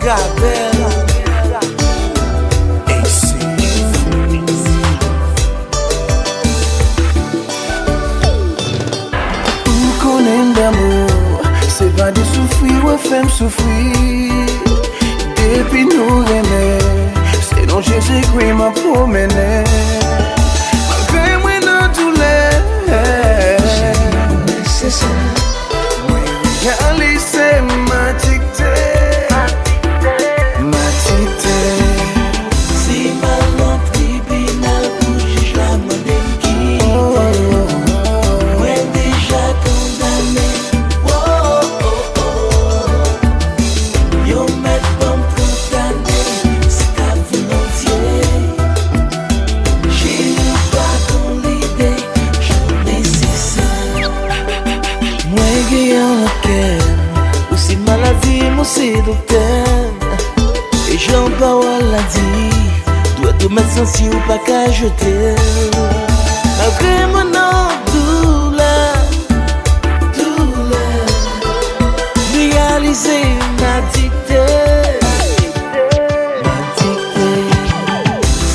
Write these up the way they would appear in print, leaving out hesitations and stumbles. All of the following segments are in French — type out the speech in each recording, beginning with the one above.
Gabel AC. Ou konen d'amour, c'est pas de souffrir ou faire souffrir. Depuis nous aimer, c'est non Jésus-Christ m'a promené. Malgré moi dans douleur, c'est ça. Moi réaliser ma dictée. Si mal en tribunal pour juge la modèle qui moi déjà condamné. Oh oh oh. Yo met bon condamné, c'est ta volontiers. J'ai eu pas qu'on l'idée, j'en ai cessé. Moi gagnant la quête, aussi maladie, moi c'est docteur. Et Jean Paul a dit, dois te mettre sans si ou pas qu'à jeter. Malgré mon douleur, réaliser ma dictée.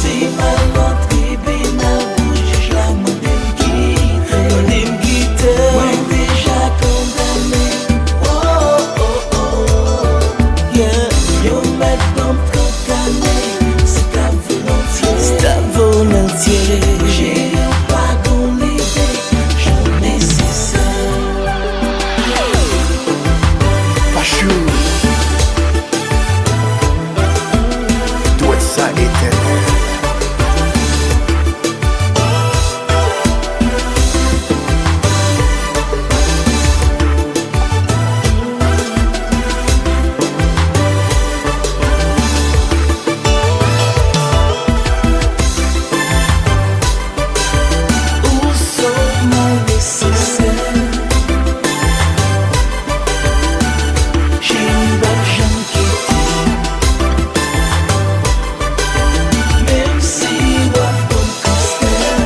Si mal en tribunal pour juge la modèle quitte, moi déjà condamné. Oh oh oh, yeah. Yo met bon condamné, c'est ta volontiers. C'est ta volontiers. J'ai eu pas qu'on l'idée, j'en ai cessé. Pachou, doit ça éternel. Où sont mes nécessaires? J'ai eu l'argent qui était, même si la bonne costère.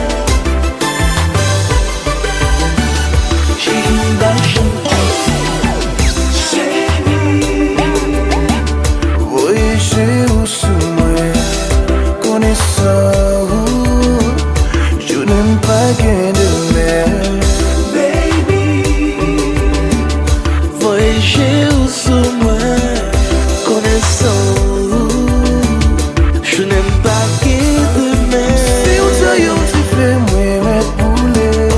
J'ai eu l'argent qui était. Voyager où sous moi, connaissant où, je n'aime pas gain de mer. Voyager où sous moi, connaissant où, je n'aime pas qu'il de mer. Si on t'a eu, tu fais moi mettre boulet.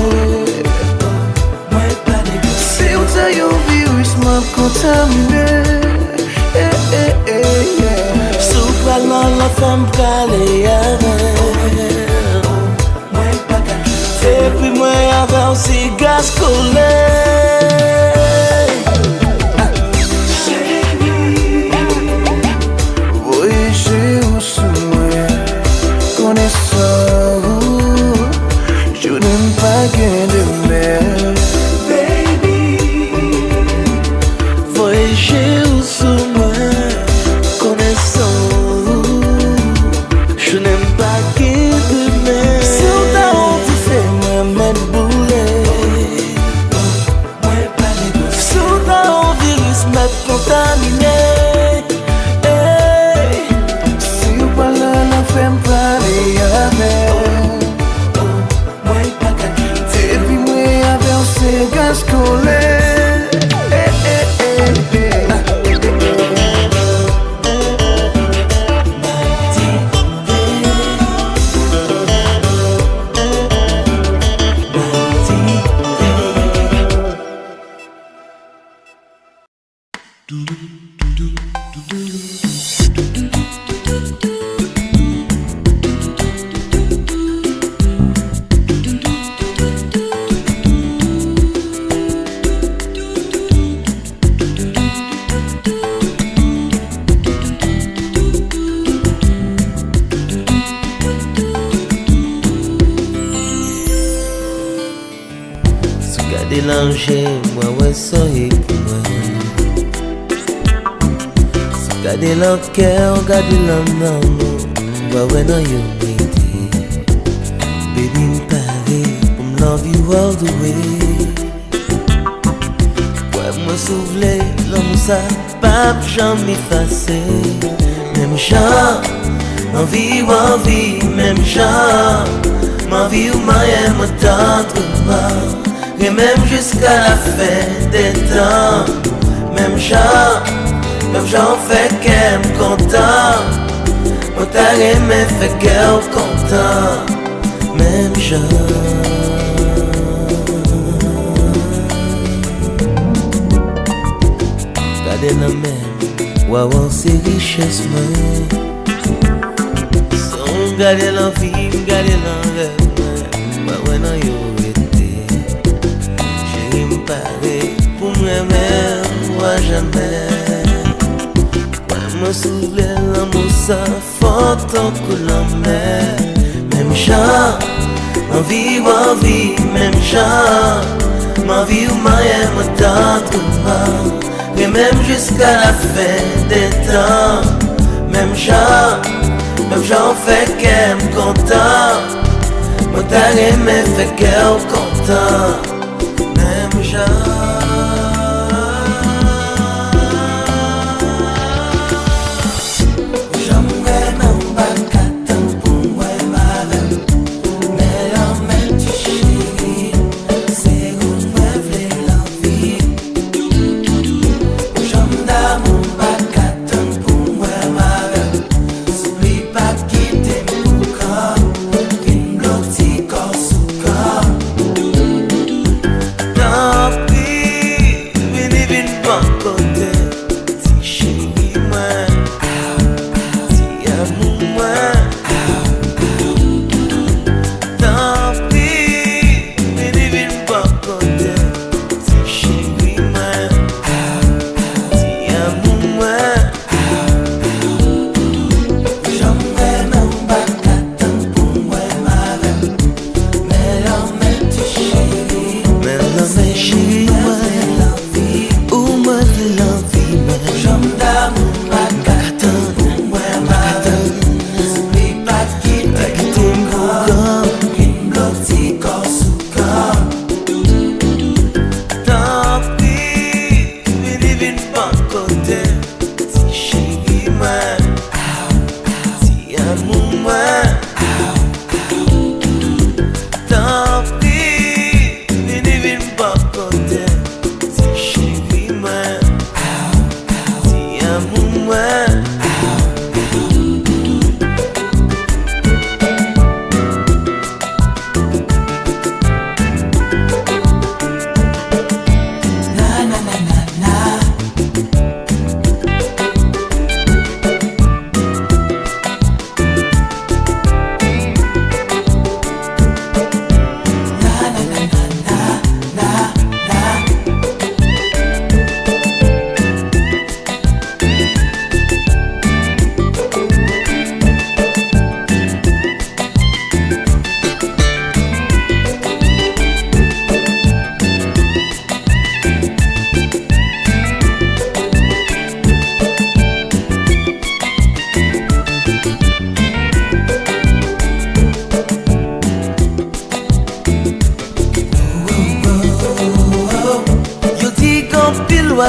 Moi pas de Si on t'a eu, virus m'a contaminé. sous parlant la femme calée avec. Moi pas de et puis moi avec aussi gaz collé. Voyager où sous moi, connaissant où, je n'aime pas gain de mer. Voyager où sous moi, connaissant où, je n'aime pas qu'il de mer. Si on t'a honte, fais-moi mettre boulet. Moi pas de si on t'a honte, virus mettre contaminé. Si on parle la femme parler avec. Moi pas de Et puis moi avec ces gaz collés. Délanger, moi ouais soyez pour moi. Gardez le cœur, gardez l'homme d'amour. Bah ouais non you need it. Baby me love you all the way. Ouais moi souffler, l'homme ça, pas jamais effacé. Même chant, ma vie, même chant, ma vie ou ma aime tant et même jusqu'à la fin des temps. Même chant fait qu'elle me content, mon taré me fait qu'elle content. Même chant. Gade nan men, wawan se richesse mwen. Son gade lan vi, gade lan rev mwen, wawan nan yo ete. Chéri m'pare pou mwen men, wa jamais. Mwen souble l'amour sa fort an kou la mer. Même chan, ma vie, même chan, ma vie ou ma aime tant et même jusqu'à la fin des temps. Même chant fait qu'elle me content, mon taré me fait qu'elle content. Même chant.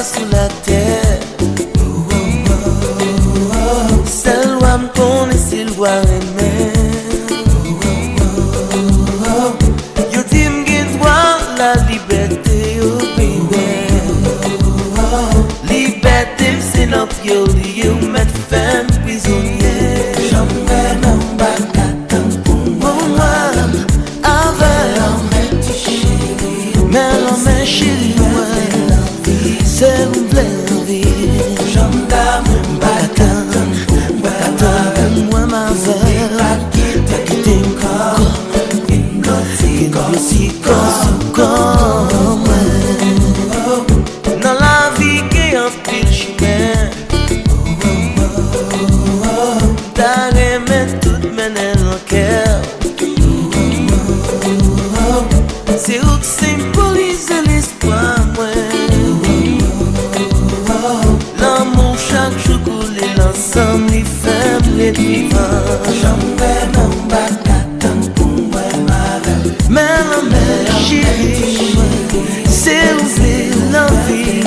Sous la terre, seul loi me connaît, c'est loi aimer. Yo dis m'gain droit la liberté, yo baby. Liberté c'est notre yo, yo mettre fin prisonnier. Jamais non bacata pour moi, avec mais l'homme chéri. C'est une pleine vie. J'aime d'amour, bacatan, moi ma veille. Pas quitter encore, une comme dans la vie qui est un pile chemin. T'as aimé toute mener le cœur. C'est où que symbolise l'espoir, moi. L'amour chaque jour coule l'ensemble, il fait les vivants. Jamais non bacatan pour moi malade. Mais la mère chérie, c'est où c'est la vie.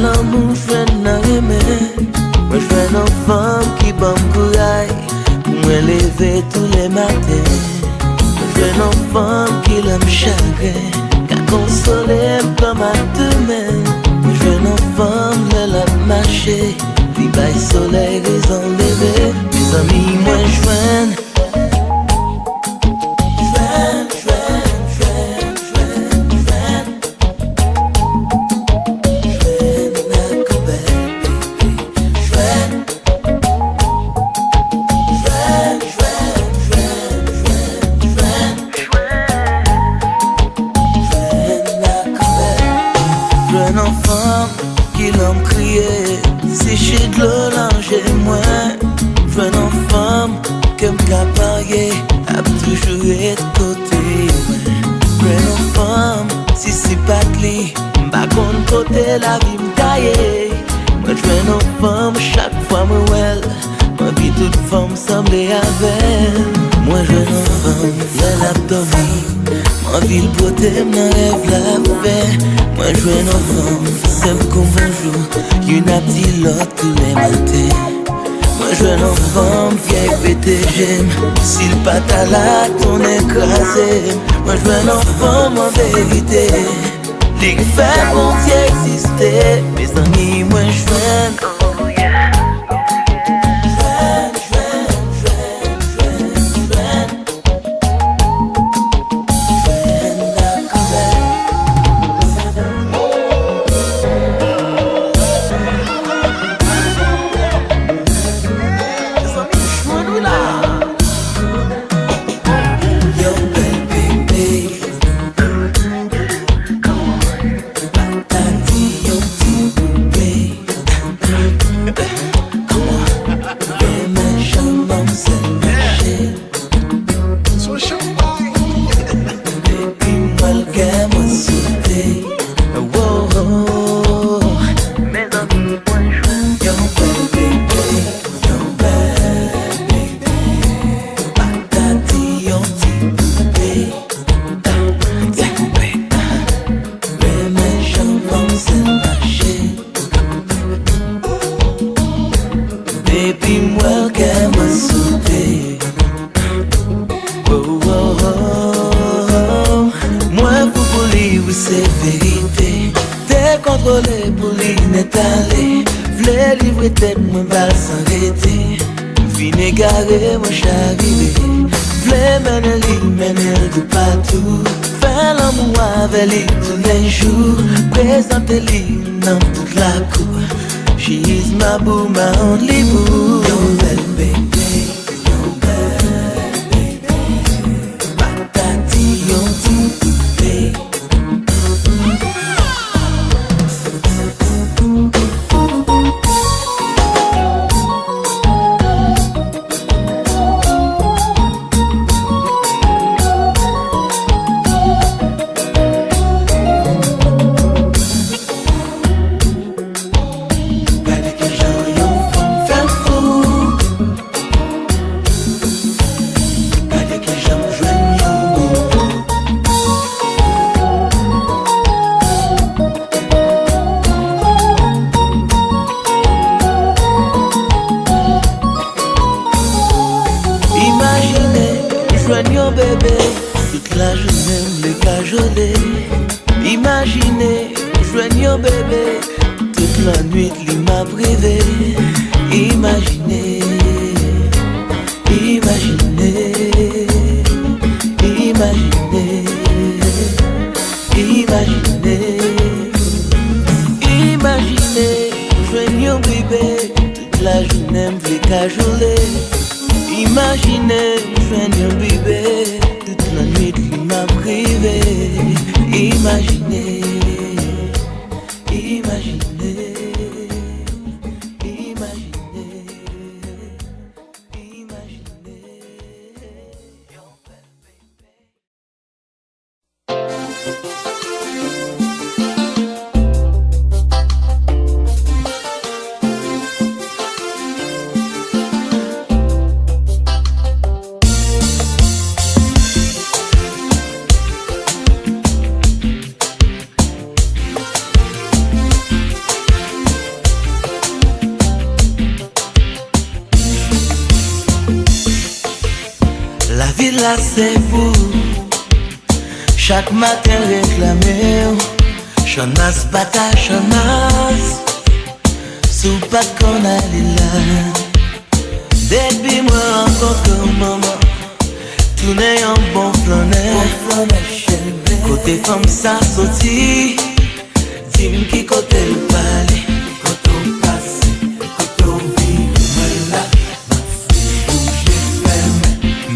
l'amour, jwen nan reme. Moi jwen nan femme qui bam courage pour me lever tous les matins. Moi jwen nan femme qui l'aime chagrin, qu'a consolé comme à demain. Moi jwen nan femme le la marché, li bay soleil raison lever. Mes amis moi jwen la vie m'taille. Moi jwen nan femme chaque fois me well. Moi vie toute femme semble avec. Moi jwen nan femme fait l'abdomen. Moi vie le beauté m'en rêve la paix. Moi jwen nan femme simple comme bonjour. Y'une a dit l'autre tous les matins. Moi jwen nan femme vieille PTG. Si le pat à la ton écrasé. Moi jwen nan femme en vérité. Li fait bon Dieu exister. Mes amis moi jwen. She is my boo, my only boo. Your belle baby, your belle baby. Patati, your baby. Imaginez, joignons bébé, toute la nuit il m'a privé. Imaginez, imaginez, imaginez, imaginez, imaginez, joignons bébé, toute la journée me fait cajoler. Imaginez, joignons bébé, toute la nuit il m'a privé. Imaginez, imaginez, imaginez, imaginez. vie là c'est vous. Chaque matin réclamé, Chanas bata chanas. Sous pas qu'on allait là. Depuis moi rencontre maman, tout n'est un bon flanet. Côté femme ça sorti, dis-moi qui côté le palais. Côté on passe, côté on vit, là,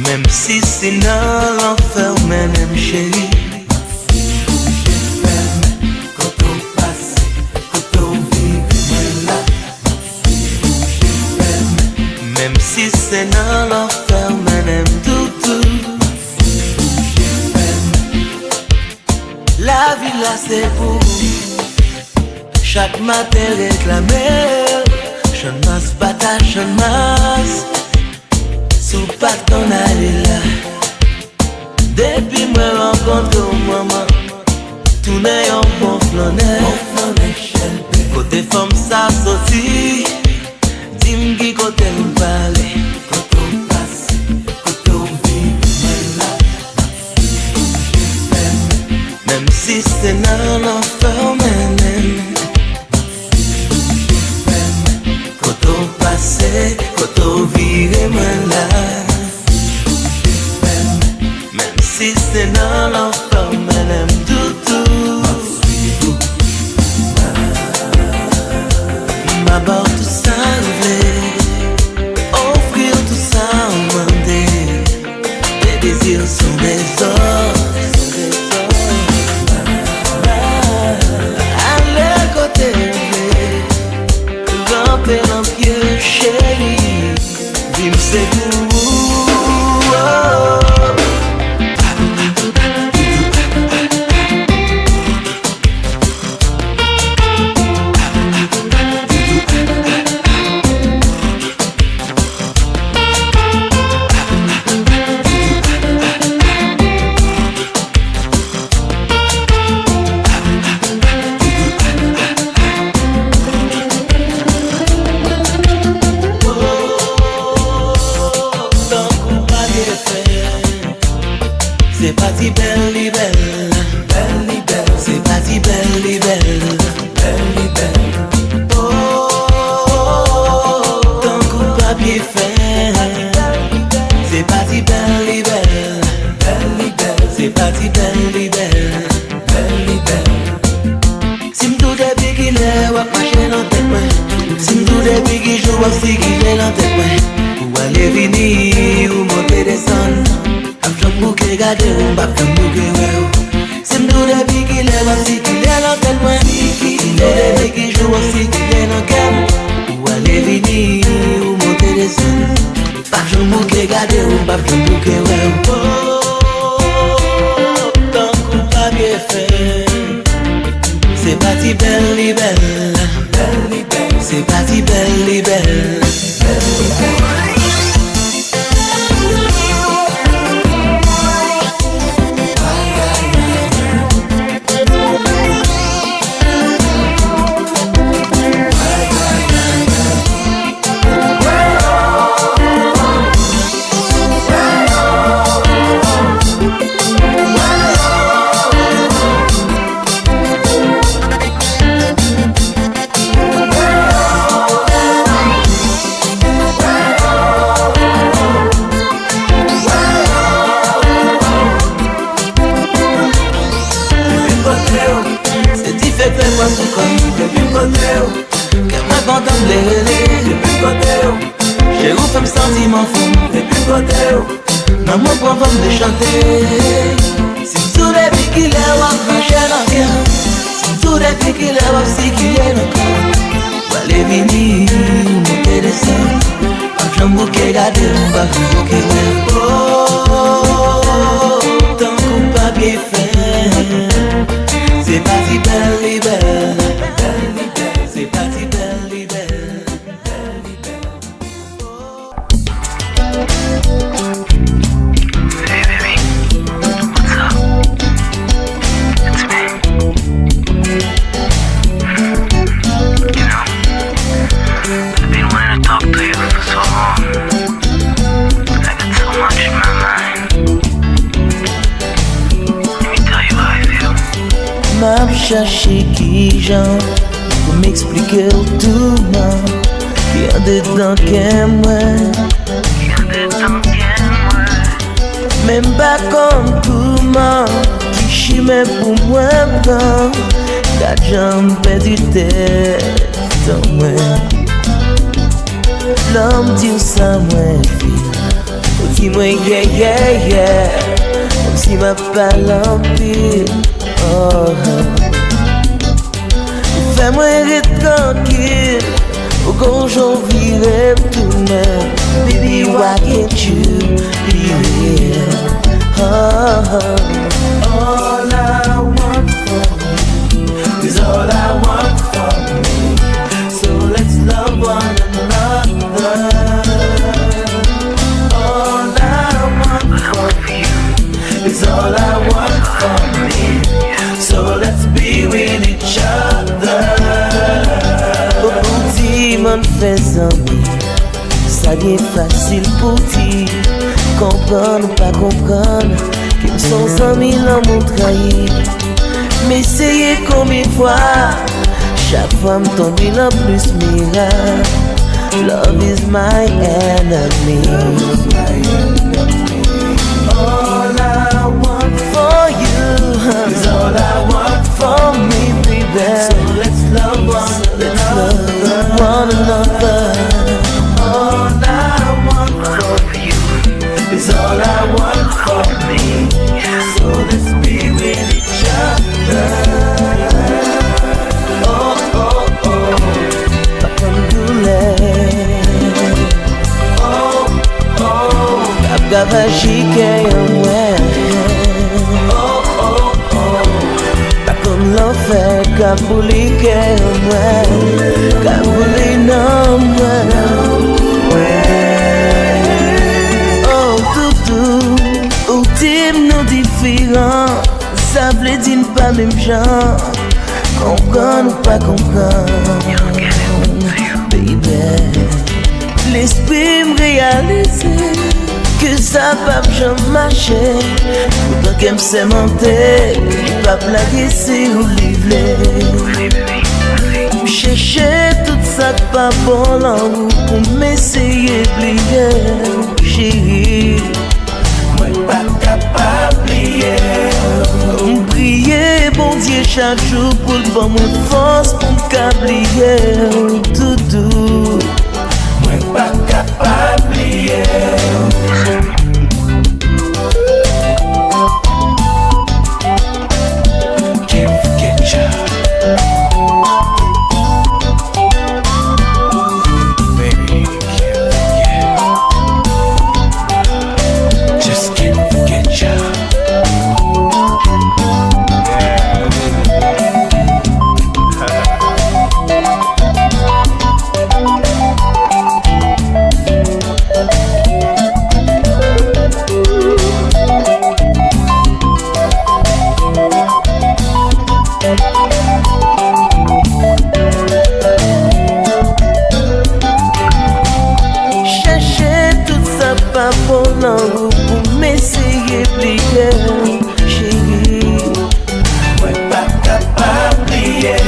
même si c'est dans l'enfer, même chérie. Même si c'est dans l'enfer, même tout. La vie là c'est pour chaque matin réclamer. Chanas bata chanas. Sous pas qu'on allait là. Depuis moi rencontre maman, tout n'est un bon flanet. Côté femme ça sorti, dis-moi qui côté nous parler. Côté on passe, côté on vit, même si c'est dans l'enfer, même côté on passe, côté on vit, même si c'est dans l'enfer, même tout. D'abord tout ça offrir tout ça demander. Les désirs sont des ordres. Allez côté ramper dans pied chérie. Vim c'est pour c'est parti belle, c'est parti belle. Oh, tant coup papier fait. C'est parti belle, c'est parti belle. Si m'dou depuis qu'il est, ou marcher dans tête moi. Si m'dou depuis qu'il joue aussi qu'il est dans tête moi. Ou aller venir, ou monter descendre. J'aime que regarder ou m'bap j'aime que ouais. C'est m'dou depuis qu'il est aussi qu'il est dans tête moi. M'dou depuis qu'il joue aussi qu'il est dans cam. Ou aller venir, ou monter descendre. J'aime que regarder ou m'bap j'aime que ouais. Oh, tant qu'on pas bien fait. C'est parti belle, c'est parti belle. J'ai ouf un sentiment fou. Dans mon point va me chanter. Si tout depuis qu'il est wap marcher dans le cœur. Si tout depuis qu'il est wap si qu'il est dans le corps. Ou aller venir, monter descendre. J'aime beaucoup garder mon bac, j'aime beaucoup oh, tant qu'on pas bien fait. C'est parti belle. C'est parti belle. I've been wanting to talk to you for so long. I got so much, man. m'a cherché qui j'en pour m'expliquer tout non. Y'a dedans qu'aime même pas comme tout monde qui chimait pour moi quand la jambe perdu tête dans moi. L'homme dit ça moi qui moi yeah comme si ma parole en pire. Oh, fais-moi être tranquille au grand jour vivre tout même. Baby, why can't you be real? All I want for me is all I want for me. So let's love one another. All I want for you is all I want for me. So let's be with each other. Petit monde fait amis, ça devient facile pour ti. Comprendre ou pas comprendre, qu'ils sont amis dans mon trahi. Mais essayez combien de fois, chaque fois me tombe en plus miracle. Love is my enemy. All I want for you is all I want for me, baby. So let's love one another. All I want for you is all I want for me. So let's be with each other. Oh, oh, oh, Papa Mdoulé. Oh, oh, Papa Chique moi. Oh, oh, oh, pas comme l'enfer, Kabouli moi, Kabouli non moi. Oh, toutou, ou t'aimes nous différents, ça veut dire pas même genre, comprendre ou pas comprendre, baby. L'esprit me réalise que ça va jamais marcher. Pourtant qu'elle me sait monter, il va blaguer si vous livrez. Chercher tout ça pas bon en vous pour m'essayer d'oublier, chérie. Moi pas capable d'oublier. Prier bon Dieu chaque jour pour le bon mon force pour m'oublier, tout doux. Moi pas capable d'oublier. Pour m'essayer d'oublier, chérie. Moi pas capable d'oublier.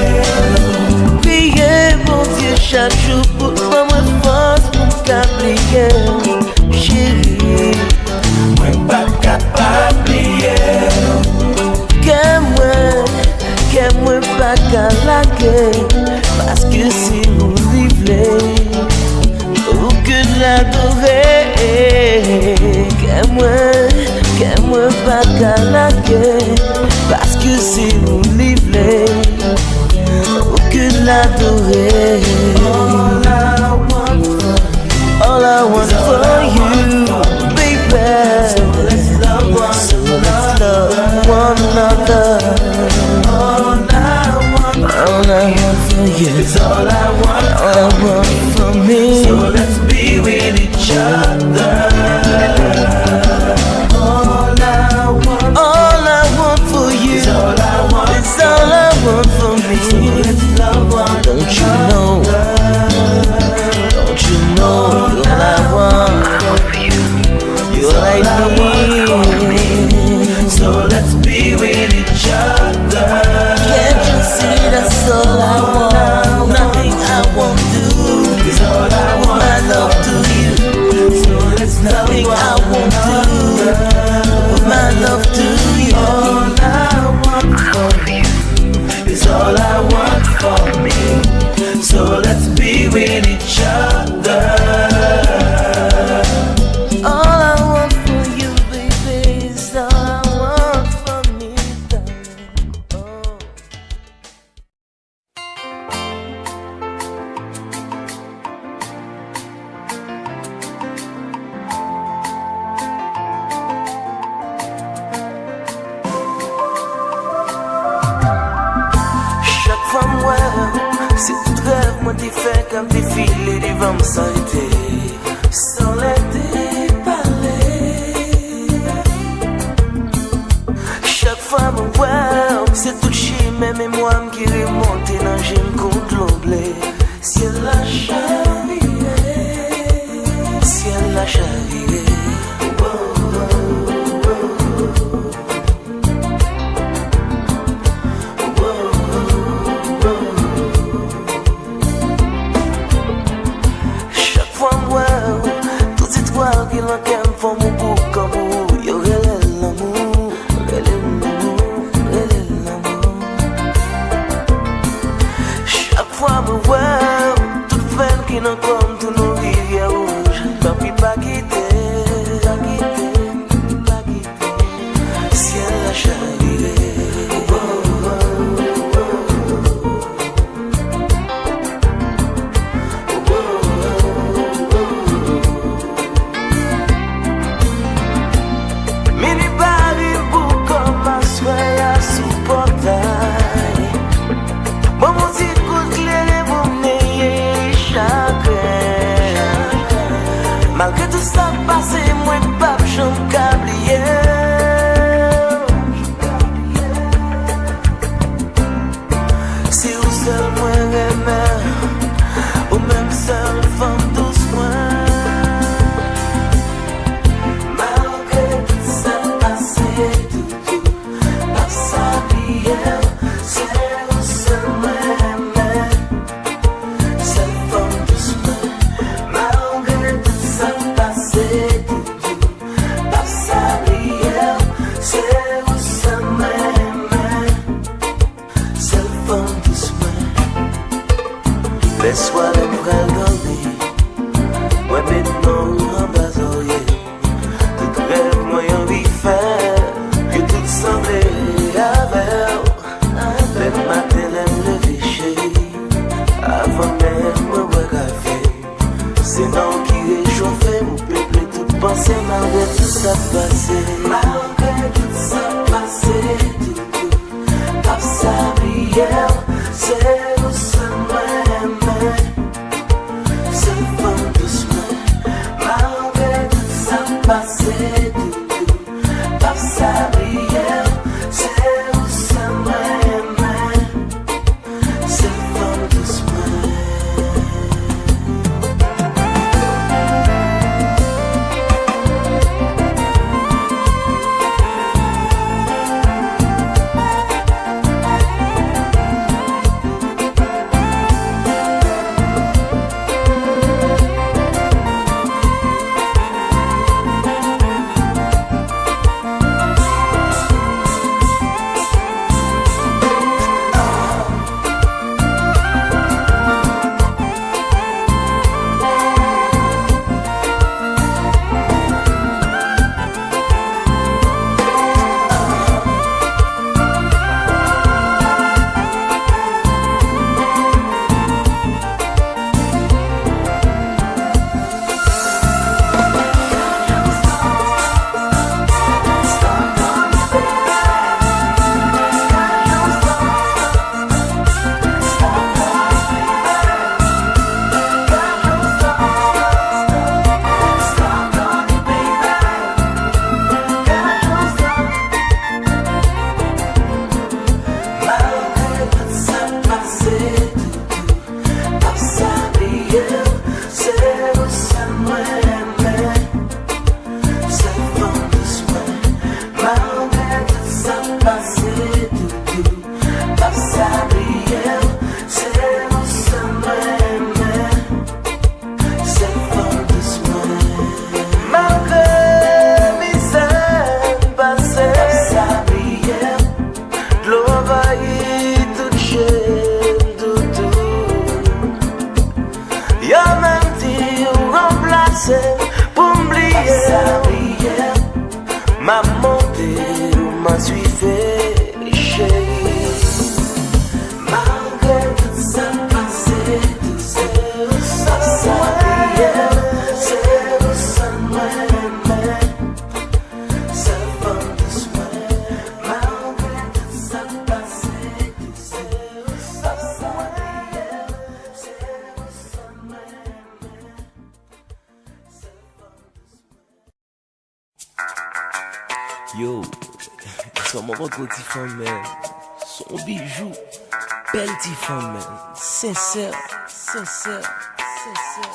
Prier bon Dieu chaque jour pour moi force pour m'oublier, chérie. Moi pas capable d'oublier. Que moi pas calaquer, parce que si vous vivez ou que de l'adorer, que moi pas calaquer, parce que si vous livrez ou que de l'adorer. All I want for you, baby. So let's love one another. All I want for you is all I want for me. So let's be with each other. All I want for you is all I want for me. So let's love one another. Don't you know? Don't you know you're all I want? You're all I need. So let's be with each other. moi t'y fait comme t'y filé du vent sans été, sans l'été parler. Chaque fois mon wow, c'est tout chi, même et moi qui remonte dans j'aime contre l'omblé. Ciel la charrière, ciel la charrière. Qui l'en qu'aime font mon goût comme vous. Yo relève l'amour, relève l'amour, relève l'amour. Chaque fois me vois, toute peine qui n'en comme tous nos rivières rouges. Tant pis pas quitter, pas quitter, pas quitter. Ciel la charrière. Malgré tout ça passé, moi pas j'en câblier. Si vous seul moi remè, ou même seul femme doucement. Malgré tout ça passé, tout pas ça bien. C'est vous seul moi remè, seul femme doucement. Malgré tout ça passé, pas ça bien. C'est vous seul moi remè, seul femme doucement. Laisse-moi le bras dormir, moi maintenant en bas oreiller. Tout rêve, moi envie de faire, que tout semblait avec. Le matin, l'aime le chéri, avant même moi boire café. C'est non qui réchauffait mon peuple, tout pensée malgré tout ça passé. Malgré tout ça passé, tout pas ça bien. C'est vous seul moi remè, rencontre petit femme, man. Son bijou. Belle petite femme, man. Sincère, sincère, sincère.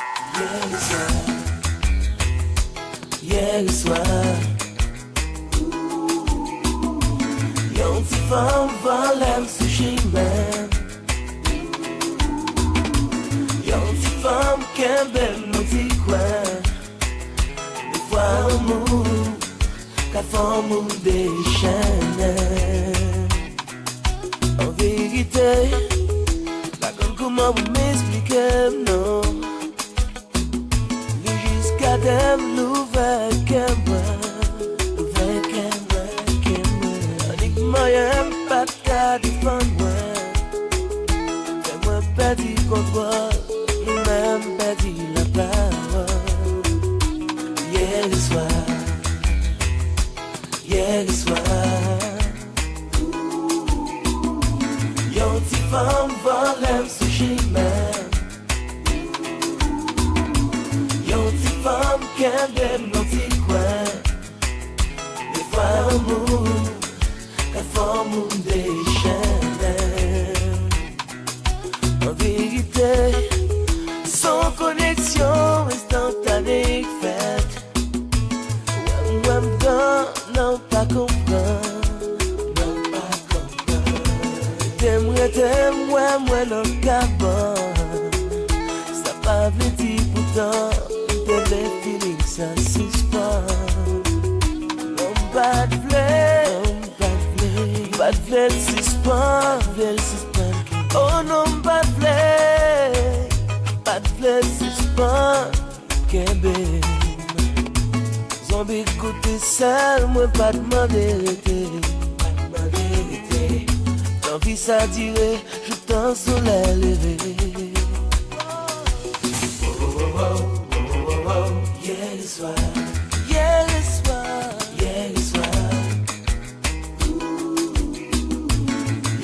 Hier soir. Yon petite femme volait sushi, man. Yon petite femme qui aime nos petits coins. Des fois on move, qu'à femme ou des chaînes. En vérité, la comme comment vous m'expliquez, non. Lui jusqu'à dem l'ouvert qu'elle moi, l'ouvert qu'elle moi, qu'elle moi. Anik moyen pas ta défendre moi. Fais-moi pas du contrôle, même pas du la parole. Hier soir, hier soir. Yon ti femme volem sushi man. Yon ti femme kende non ti coin. Des fois on move, qu'à forme ou des chaînes. En vérité, sans connexion instantanée faite. Ouam dans, non pas comprendre. T'aimes-moi, moi non cabot. Ça pas veut dire pourtant de les feelings ça suspend. Non pas de blé, pas de blé suspend. Oh non pas de blé suspend. Kébé, zombie côté seul, moi pas demander arrêter. L'envie ça dirait, je t'en soleil levé. Hier le soir, hier le soir, hier le soir.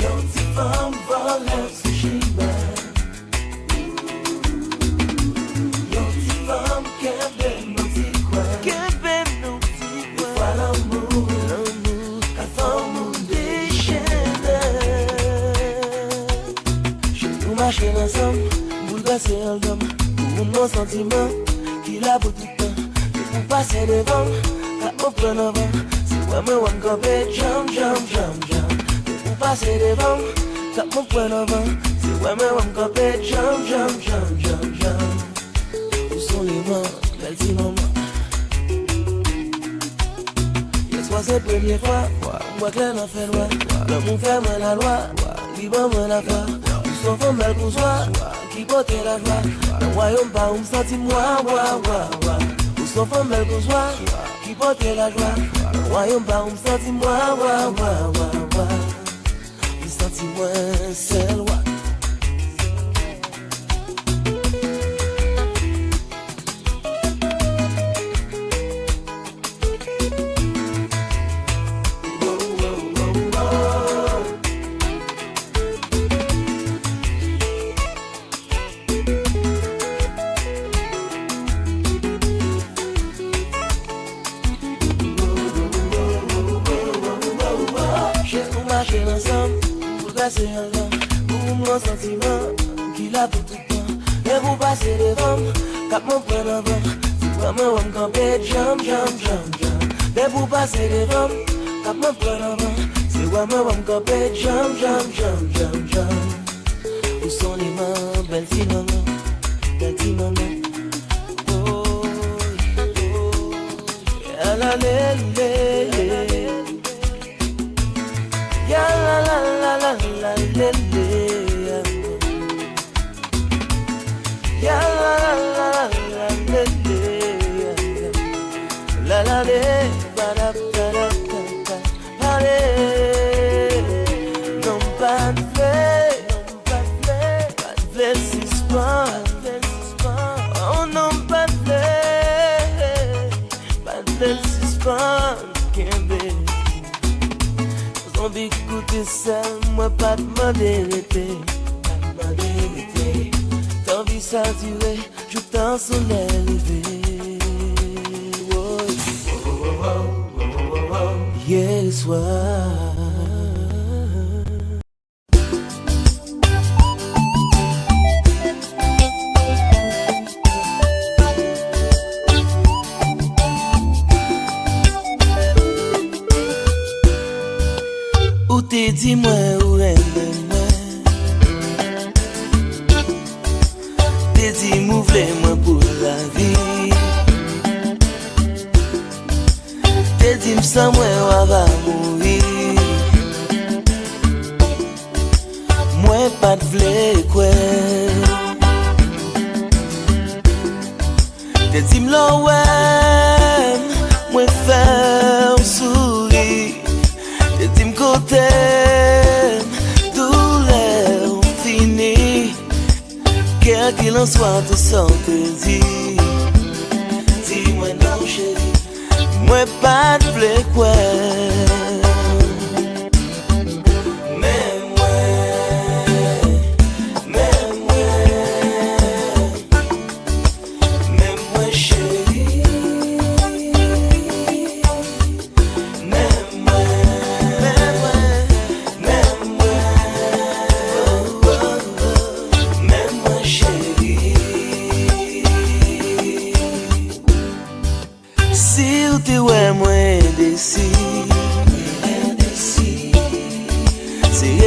Yon ti femme volait sushi man. Yon ti femme kembe nos ti coin. Kembe nos ti coin. Des fois l'amour, qu'à forme ou déchaîne. Marcher ensemble, bouleverser un homme. Pour mon sentiment, qu'il a pour tout le temps. Et pour passer devant, qu'à on prenne avant. C'est moi, moi, on copé, jump, jump, jump, jump. Et pour passer devant, qu'à on prenne avant. C'est moi, moi, on copé, jump, jump, jump, jump, jump. Où sont les mains, belles petits moments. Hier soir, c'est la première fois. Moi, clair, n'en fait loin. L'amour fait moi la loi, libre moi la foi. Son femme belle bourgeois, qui porte la joie. Le royaume pas où me sentis moi, Où son femme belle bourgeois, qui porte la joie. Le royaume pas où me sentis moi, Me sentis moi, c'est loi. Passer un homme pour mon sentiment qu'il a pour tout le temps. Et vous passez devant, cap mon point d'avant. C'est vraiment on camper, jump, jump, jump, jump. Et vous passez devant, cap mon point d'avant. C'est vraiment on camper, jump, jump, jump, jump, jump. Où sont les mains, belle petite maman, belle petite maman. Oh, la la la la. Ya la la la la la la la. Ya la la la la la la. La la la ba da da da da. Non pas de blé suspend. Oh non pas de blé suspend. Zombie côté seul, moi pas demander arrêter. T'envie ça durer, je t'en soleil levé. Hier soir. moi ou aimé moi. T'es dit m'ouvrir moi pour la vie. T'es dit m'sans moi ou va mourir. Moi pas de vle quoi. T'es dit m'l'en ouais, moi faire sourire. T'es dit m'cote douleur fini. Quel qu'il en soit tout ça te dit. Dis-moi non chérie, moi pas de vle quoi.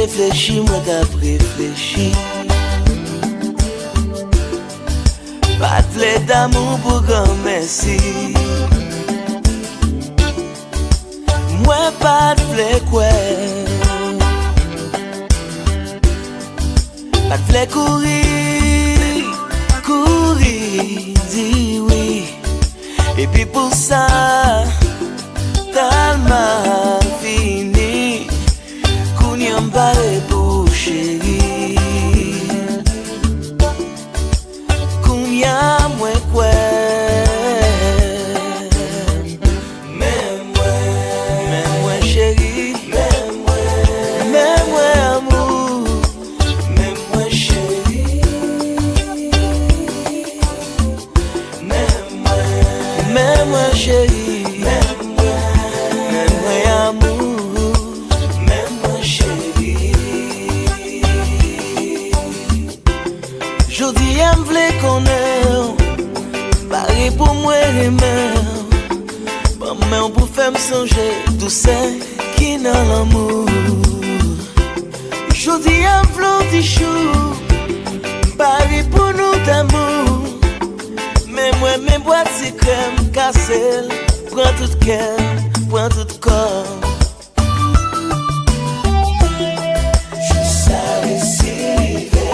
Réfléchis, moi t'as réfléchi. Pas de lait d'amour pour grand merci. Moi pas de lait quoi. Pas de lait courir, courir, dis oui. Et puis pour ça, t'as le mal fini. Kounyan pare pour chéri. Kounyan mwen kwe. Men mwen chéri. Men mwen amour. Men mwen chéri. Men mwen chéri. Men mwen amour. Jodi aime vle connaître, pari pour moi aimer. Bon mais on pour faire me songer tout ça qui dans l'amour. Jodi aime vle di chou, pari pour nous d'amour. Mais moi mes boîtes c'est crème casselle, prends tout cœur, prends tout corps. Je savais si vin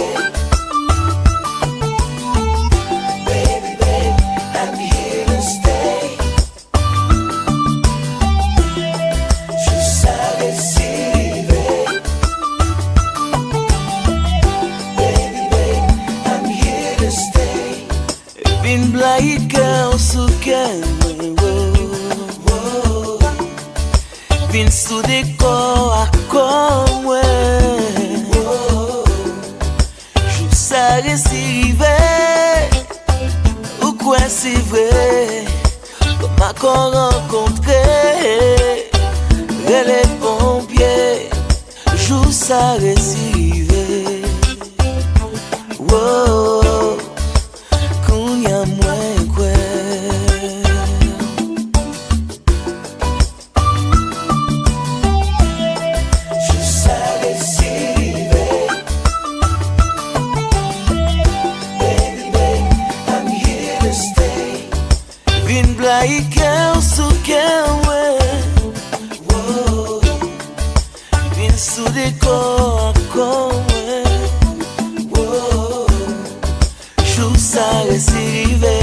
sous décor à comme je sais si rivé ou quoi c'est vrai comme à qu'on rencontré les pompiers je sais si rivé wow qu'on y a moins quoi. Sous décor comme je sais si rivé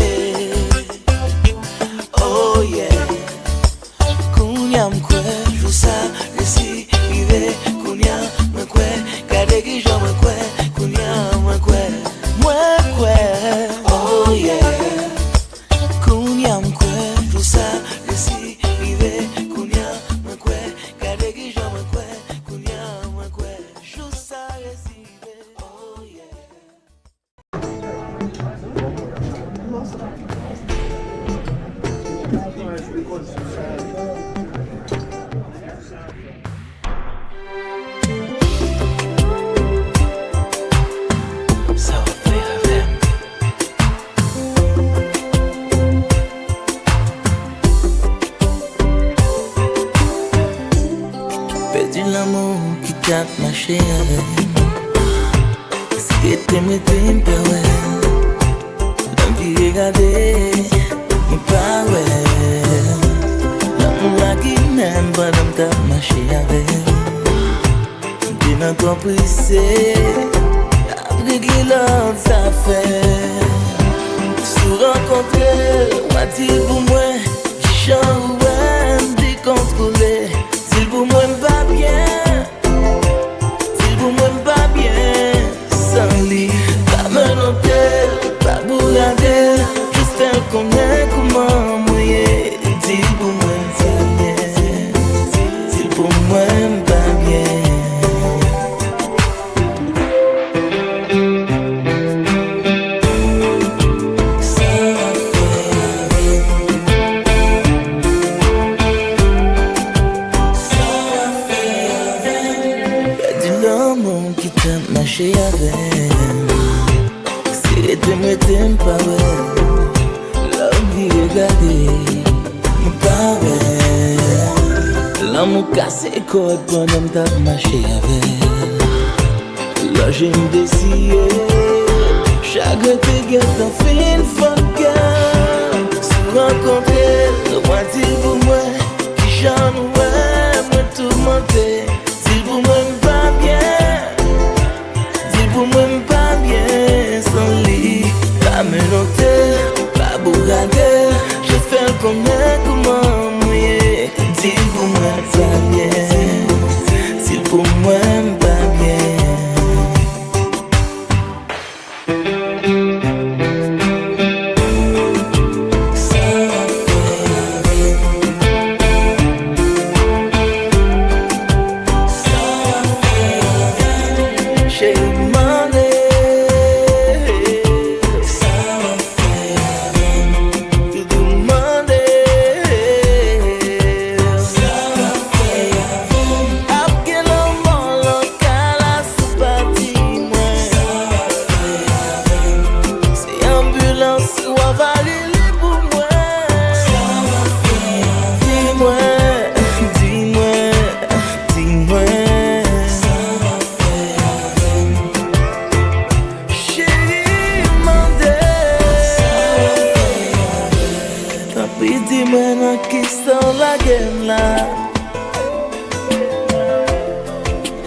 oh yeah Kounya m'kwe je sais si rivé Kounya m'kwe Kade ki j'en m'kwe Kounya m'kwe oh yeah Kounya m'kwe je sais si rivé Kounya m'kwe Kade ki j'en m'kwe marché avec. Si t'aimes, pas ouais. L'envie regarder, mais pas ouais. L'amour là qui n'aime pas d'homme marché avec. T'es dans ton pressé, après que l'autre affaire. Sous rencontrer, on dit pour moi, qui chante ouais, décontrôlé. S'il pour moi pas bien, s'il pour moi pas bien, sans lit, pas me noter, pas bourrader, juste faire connaître comment mouiller. S'il pour moi pas bien, s'il pour moi pas bien. Marcher avec, si t'aimes pas ouais, l'envie regarder, mais pas ouais. L'amour cassé code pendant t'as marché avec. Là j'ai me décidé, chacun te guette en fin fuck girl. Se rencontrer, moi dire pour moi, qui j'en ouais, moi tout monter, si pour moi pas bien. Pour moi pas bien sans lit, pas me noter, pas bourrader, je fais le connaître comment mouiller. Dis pour moi pas bien, si pour moi pas bien.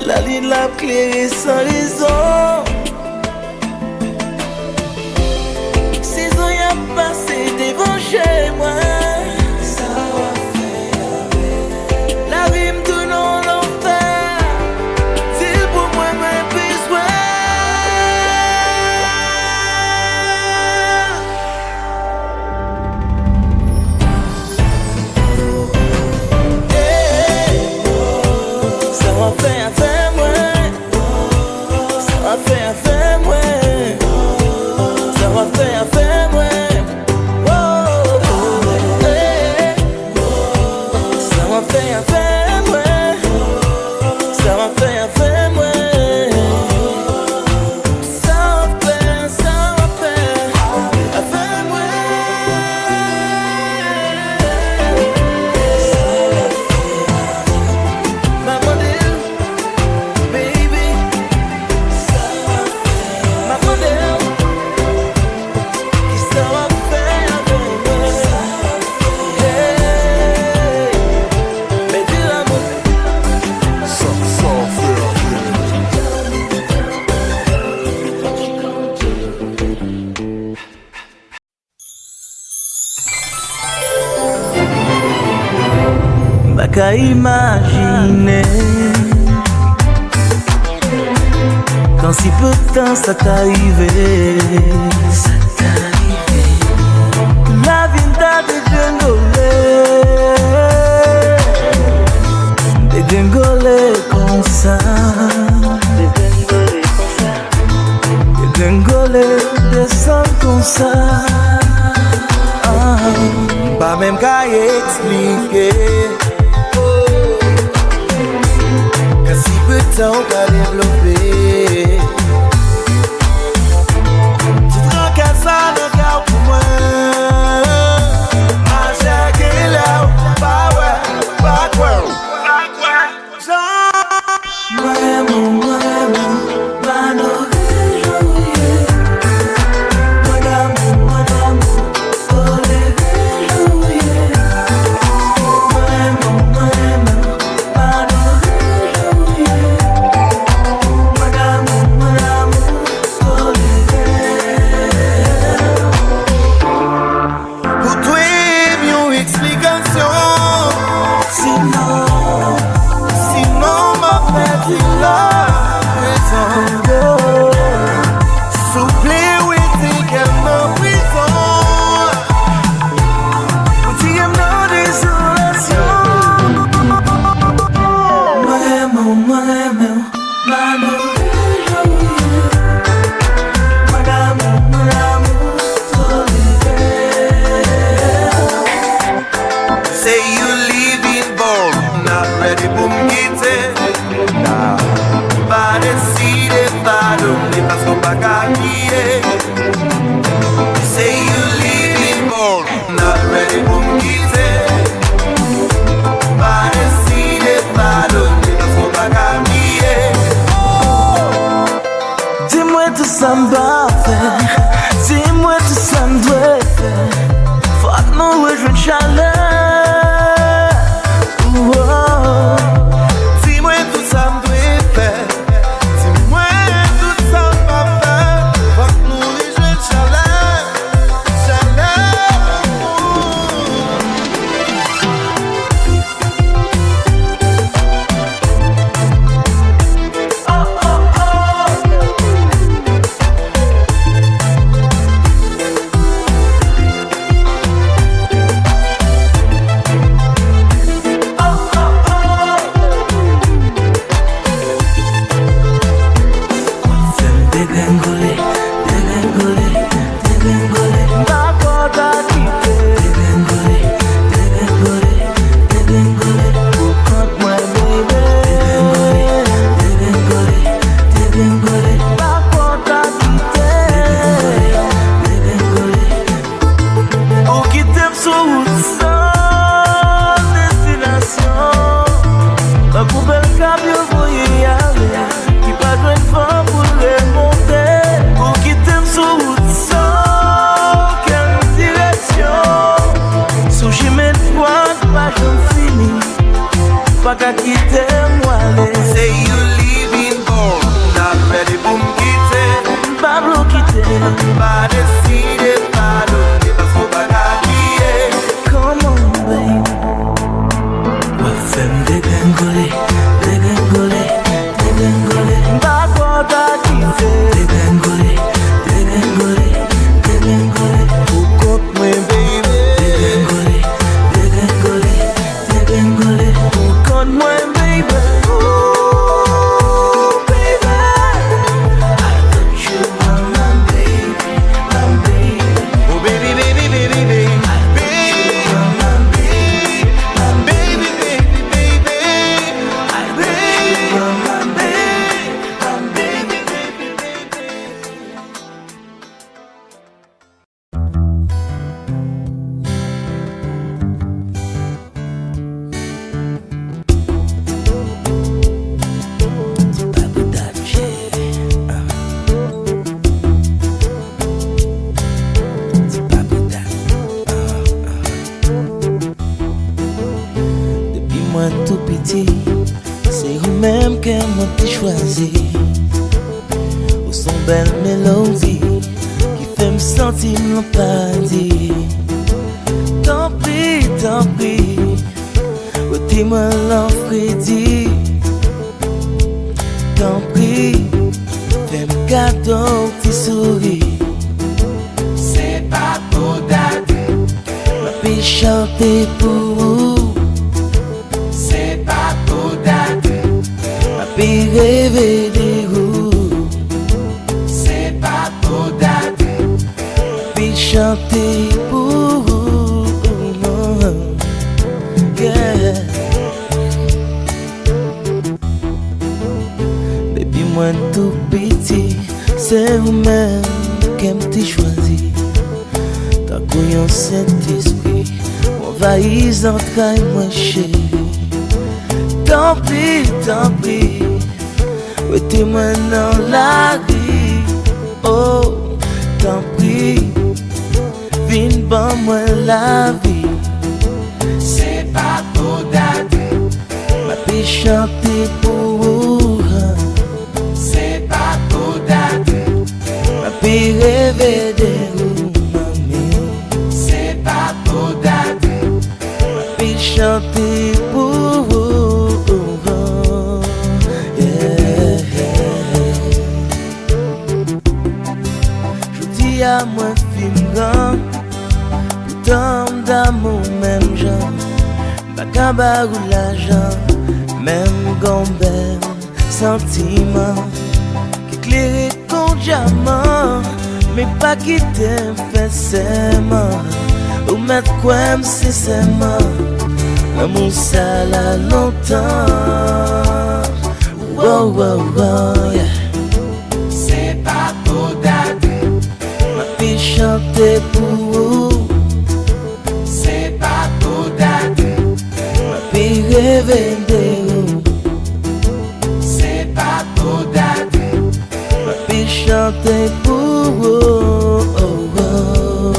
La ligne l'a clairé sans raison. Saison y a passé devant chez moi. Ça va faire. La vie me donne l'enfer. C'est pour moi mes besoins. Ça va faire. Qu'à imaginer quand si peu de temps ça t'arrivait. La vie t'a dégringolé comme ça, dégringolé, descend comme ça. Pas même qu'à expliquer. Ça on t'a développé. Tu te rends qu'à ça, le gars pour moi. Ma chaque est là, pas ouais, pas quoi. Moi, mon Say you leaving born, not ready, boom, get it. Bade si de bado, ne pas qu'on pas gagner. Say you leaving born, not ready, boom, get it. Bade si de bado, ne pas qu'on pas gagner. Dis-moi tout ça m'ba faire, dis-moi tout ça m'doit faire. Faut que nous rejoindre chaleur. Dis-moi tout ça m'doit faire, dis-moi tout ça m'pa faire. Faut que nous rejoindre chaleur, chaleur. Say you leaving home, not ready, boom, get it. Bade si de bado, ne pas qu'on pas gagner. Come on, baby. Ma femme dégringoler, dégringoler, dégringoler. Pas quoi t'as quitté. Dégringoler, dégringoler, dégringoler. Pour compte moi, baby. Dégringoler, dégringoler, dégringoler. Pour compte moi, baby. Ooh, baby. I thought you were my baby, my baby. Oh baby, baby, baby, baby. Depuis moi tout petit, c'est vous-même que moi t'ai choisi. Au son belle mélodie qui fait me sentir mon paradis. Tant pis, ôtez-moi l'enfrédit. Tant pis, fais-moi cadeau, petit sourire. C'est pas pour dater, Ma fille chanter pour vous. c'est pas pour dater, Ma fille rêver des roues. c'est pas pour dater, Ma fille chanter pour vous. Yeah. Depuis moi tout petit, c'est vous-même qui m'avez choisi. T'as couillon Saint-Esprit, m'envahis entrailles moi chérie. Tant pis, ôtez-moi dans la vie. Oh, tant pis, viens ban moi la vie. c'est pas pour dater, Ma fille chanter pour vous. c'est pas pour dater, Ma fille rêver des roues, mamie. c'est pas pour dater, Ma fille chanter pour vous. Yeah. Je dis à moi film grand, pourtant d'amour même genre. Pas qu'un barou l'argent, même gombel, Sentiment qui éclaire ton diamant, mais pas qui t'aime forcément. Ou mettre quoi sincèrement, l'amour ça l'a longtemps. Wow, wow, wow, yeah. C'est pas pour dater, Ma fille chanter pour vous. c'est pas pour dater, Ma fille rêver de vous. c'est pas pour dater, Ma fille chanter pour vous. Oh, oh, oh, oh.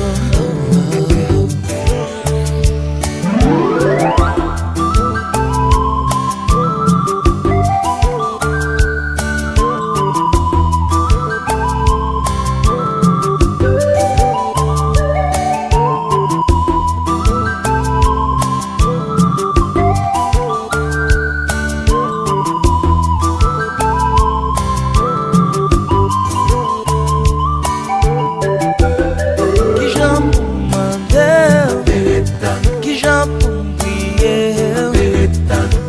Qui j'en pour demander, qui j'en pour prier.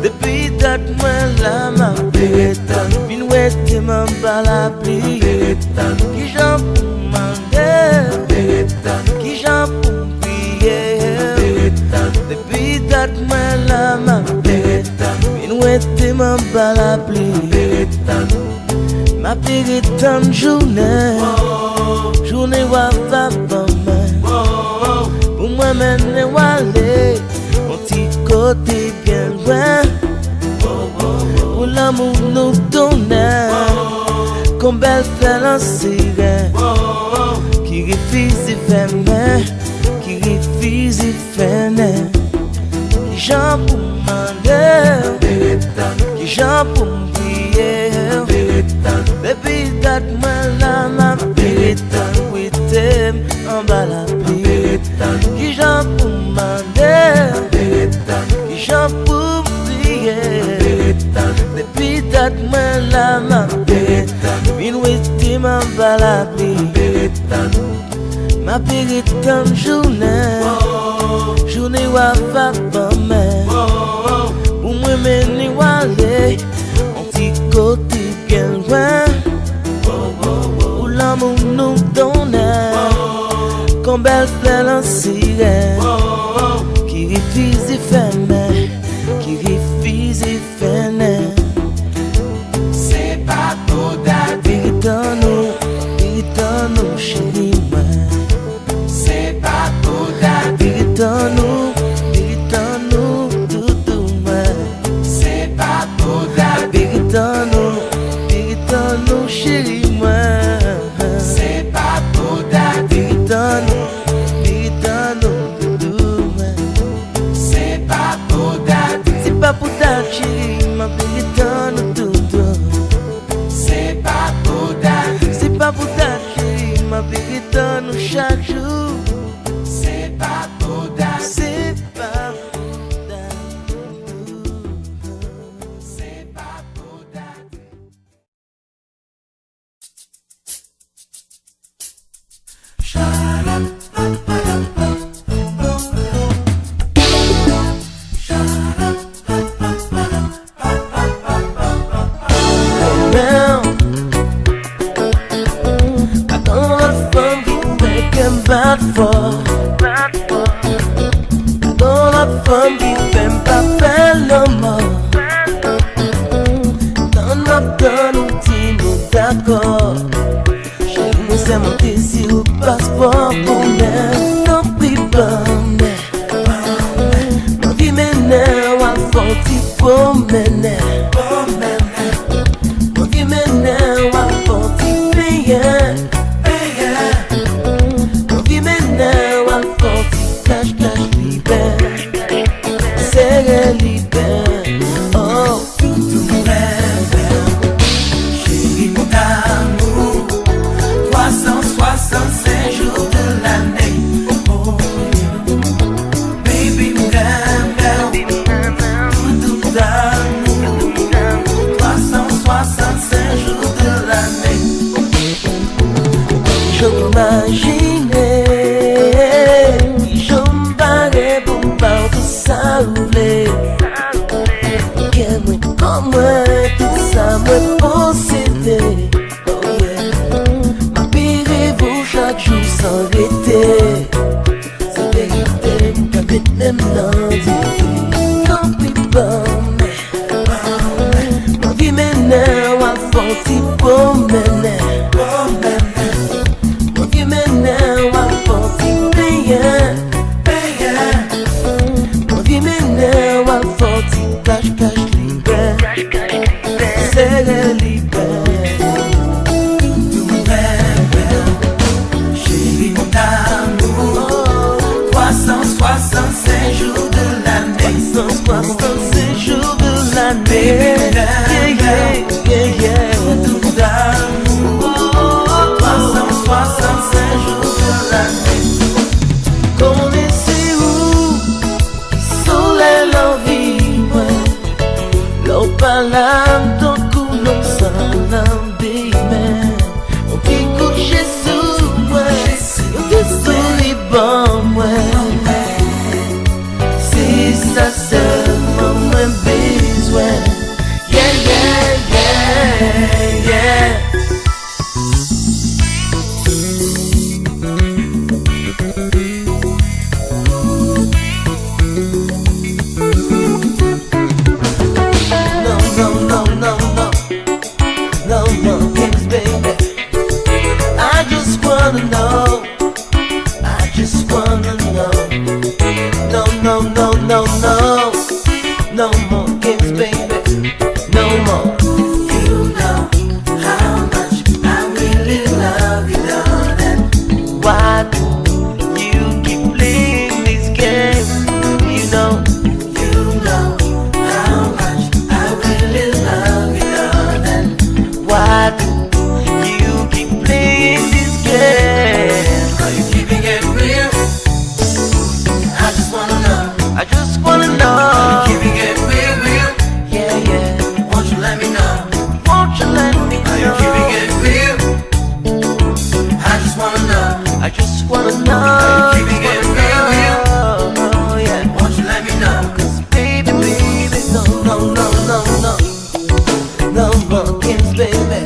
Depuis date moi la ma vin ouette m'en bas la pluie. Qui j'en pour demander, qui j'en pour prier. Depuis date moi la ma vin ouette m'en bas la pluie. Ma pire tant de journée, journée wa va pas mal. Pour moi mener ou aller, mon petit côté bien loin. Pour l'amour nous donner, comme belle fait l'ancien, qui refuse de faire main, qui refuse de faire nain. Qui j'en pour demander, qui j'en pour prier. Depuis date moi la ma périta, oui t'aime en bas la pluie. Qui j'en pour demander, qui j'en pour prier. Depuis date moi la ma périta, oui t'aime en bas la pluie. Ma périta journée, journée wa va pas mal. Pour moi mener ou aller, mon petit côté bien loin. Où l'amour nous donne, comme belle fleur l'ancien, qui refuse de faire main, qui refuse de faire nain. c'est pas pour dater, Véritanos, chérie, moi. c'est pas pour dater, Véritanos, doudou, moi. c'est pas pour dater, Véritanos, chérie, moi. c'est pas pour dater, Véritanos, doudou, moi. c'est pas pour dater, C'est pas pour ta chérie, ma Véritanos, doudou. c'est pas pour dater, C'est pas pour ta chérie, ma Véritanos, chaque jour. c'est pas pour dater, C'est pas pour ta c'est pas pour dater. now. I don't want fun, you make him bad for. I don't want fun, you fais pas belle no more. Donne un petit mot d'accord. Chérie, nous c'est mon désir au passeport pour m'aimer. Non plus bonne. Ma vie m'énerve, à fond, il faut m'énerver. Oh, Tout rêve, chérie mon amour, 365 jours de l'année. Oh, baby, mon tout d'amour, 365 jours de l'année. je m'imaginais, je me barrais pour pas tout ça rouler. Qu'elle me comme tout ça me promene. Movimene wa forti peya. Movimene wa forti cash libre. C'est libre. Chérie d'amour, 365 jours de l'année. 365 jours de l'année. Tout d'amour, 365 jours de l'année. Connaissez-vous soleil en vie, l'eau palame ton cou non sans l'embêtement. On dit coucher sous moi, on dit sous les bancs moi. Si ça seulement moi besoin, yeah. No more games, baby. I just wanna know. No more games, baby. No more. You know how much I really love you, darling. Why do you keep playing these games? You know how much I really love you, darling. why do you keep playing these games? Are you keeping it real? I just wanna know. I just wanna know. Keeping it real. Yeah. Won't you let me know? Won't you let me know? Are you keeping it real? I just wanna know. I just wanna know. Are you keeping it real? Oh, yeah. Won't you let me know? Baby, no. No more games, baby.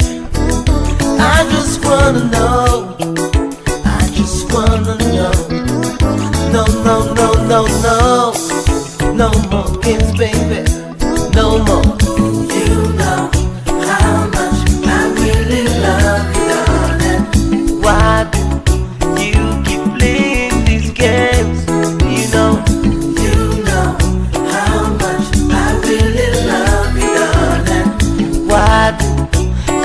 I just wanna know. No more games, baby. No more. You know how much I really love you, darling. Why do you keep playing these games? You know how much I really love you, darling. Why do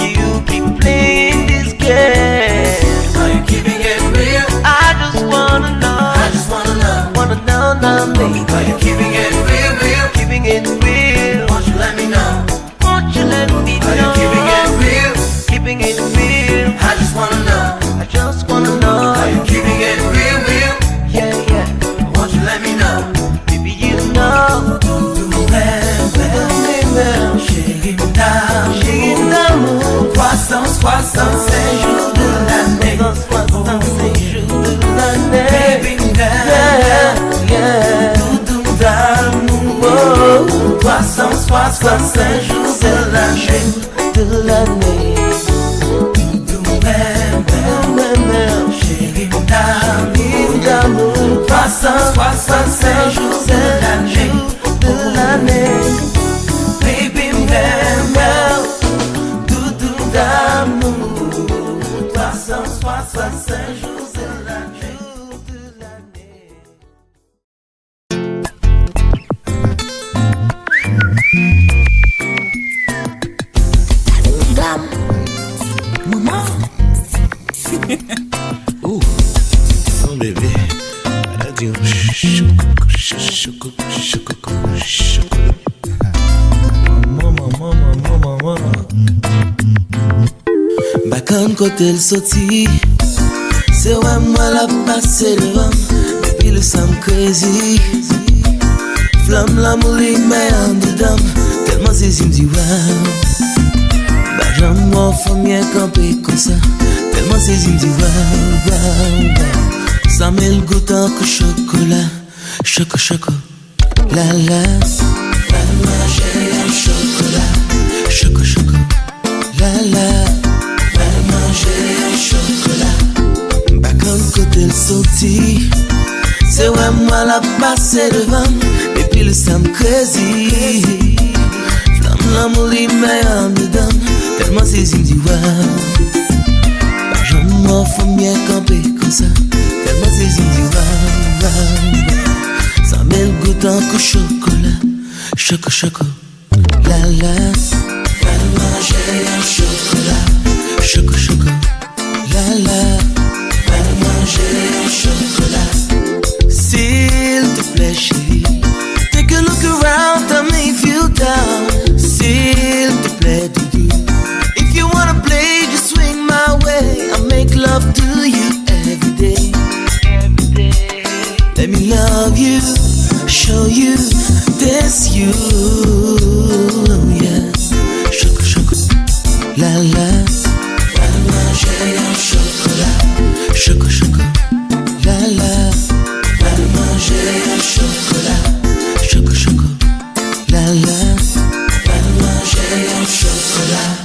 you keep playing these games? Are you keeping it real? I just wanna know. Now, baby. Are you keeping it real? Keeping it real. Won't you let me know? Won't you let me know? Are you keeping it real? Keeping it real. I just wanna know. I just wanna know. Are you keeping it real? Yeah. Won't you let me know? Baby, you know. Chérie d'amour, 365 jours de l'année. 365 jours de l'année. Baby Yeah. Tout d'amour, 365 jours de l'année. De l'année. Chérie d'amour, 365 jours de l'année. Baby, doudou d'amour, 365 jours de l'année. Maman. Oh bébé, elle a dit maman. Bakan kote l soti, se wè mwen la pase devan, depi le sam crazy. Flam la mouli mè an dedam, telman se zim di wow. Bajan mwen fòmye kampe kon sa, telman se zim di wow. Sa mè l goutan kou chokola, choco, la la. Fal manje an chokola, choco, la la. Fal manje an chokola. Bakan kote l soti, se wè mwen la pase devan, depi le sam crazy. Flam la mouli mè an dedam, tellement saisi me dit wow. Bah j'en m'en faut bien camper comme ça. Tellement saisi me dit wow. Ça met le goût en coup chocolat. Choco choco, la la. Va manger un chocolat. Choco choco, la la. Va manger un chocolat. S'il te plaît chérie, take a look around, tell me if you down. S'il te plaît doudou, if you wanna play, just swing my way. I'll make love to you every day. Let me love you, show you, this you, yeah. Choco choco, la la. Va manger un chocolat. Choco choco, la la. Va manger un chocolat. Choco choco, la la. Va manger un chocolat.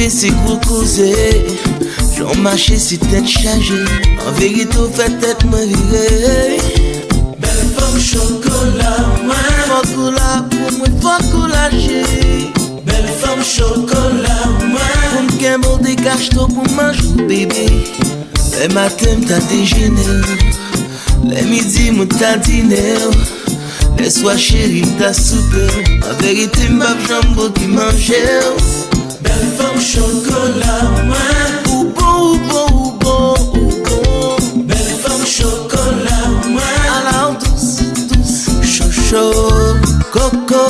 C'est gros causé, j'en marché si tête chargée. En vérité, au fait, tête me virée. Belle femme chocolat, moi. Chocolat, pour moi, chocolat, chérie. Belle femme chocolat, moi. Pour me qu'un des cache-toi pour manger, bébé. Les matins, t'as déjeuné. Les midis, t'as dîné. Les soirs, chérie, t'as soupé. En vérité, ma jambe qui mangeait. Belle femme chocolat, moi. Oubo, oubo, oubo, oubo. Belle femme chocolat, moi. Alors douce, douce. Chaud, chaud, coco,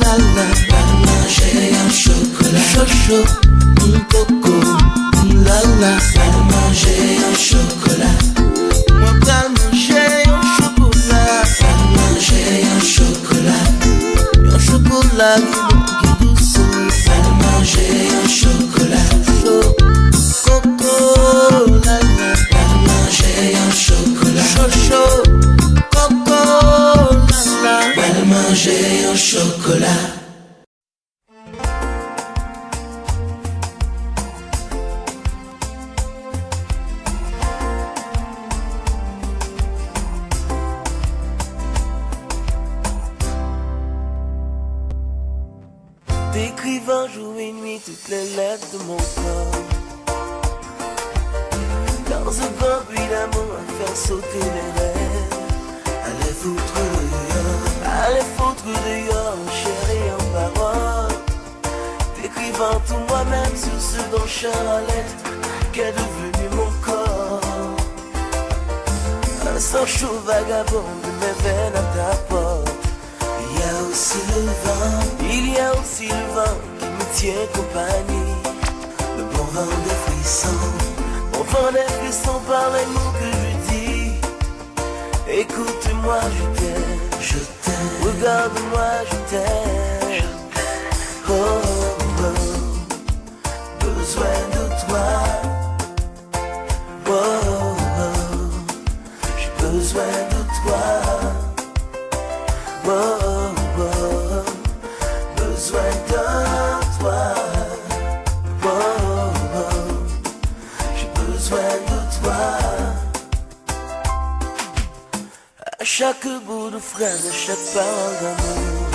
la la. Va manger un chocolat. Chaud, chaud, coco, la la. Va manger un chocolat. Moi, va manger un chocolat. Va manger un chocolat. Un chocolat qui douce. Manger un chocolat chaud, coco, la la. Va manger un chocolat chaud, chaud, coco, la la. Va manger un chocolat. T'écrivant jour et nuit toutes les lettres de mon corps. Dans un grand bruit d'amour à faire sauter les rêves. Allez foutre dehors, allez foutre dehors, chérie en parole. T'écrivant tout moi-même sur ce dont Charlotte qu'est devenu mon corps. Un sang chaud vagabond de mes veines à ta porte. Il y a aussi aussi le vent. Il y a aussi le vent qui me tient compagnie. Le bon vent des frissons, bon vent des frissons par les mots que je dis. Écoute-moi, je t'aime, regarde-moi, je t'aime, oh, oh, oh. Besoin de toi, oh, oh, oh. J'ai besoin de toi, oh, oh, oh. Besoin de toi, oh, oh, oh. J'ai besoin de toi. À chaque bout de phrase, à chaque parole d'amour,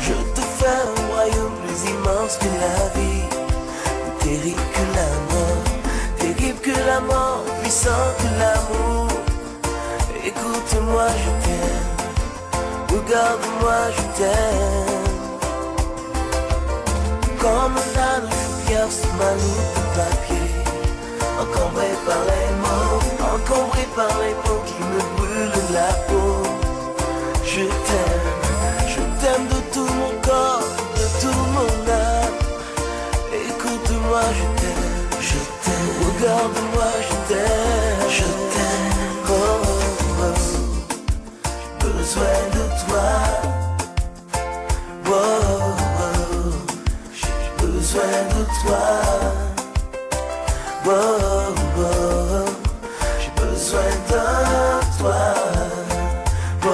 je te fais un royaume plus immense que la vie, plus terrible que la mort, terrible que la mort, puissant que l'amour. Écoute-moi, je t'aime, regarde-moi, je t'aime. Comme un âne, je pierce ma loupe de papier, encombré par les mots, encombré par les mots qui me brûlent la peau. Je t'aime de tout mon corps, de tout mon âme. Écoute-moi, je t'aime, regarde-moi, je t'aime, oh, oh, oh. J'ai besoin de toi, oh, oh, oh. J'ai besoin de toi, oh, oh, oh. J'ai besoin de toi, oh, oh,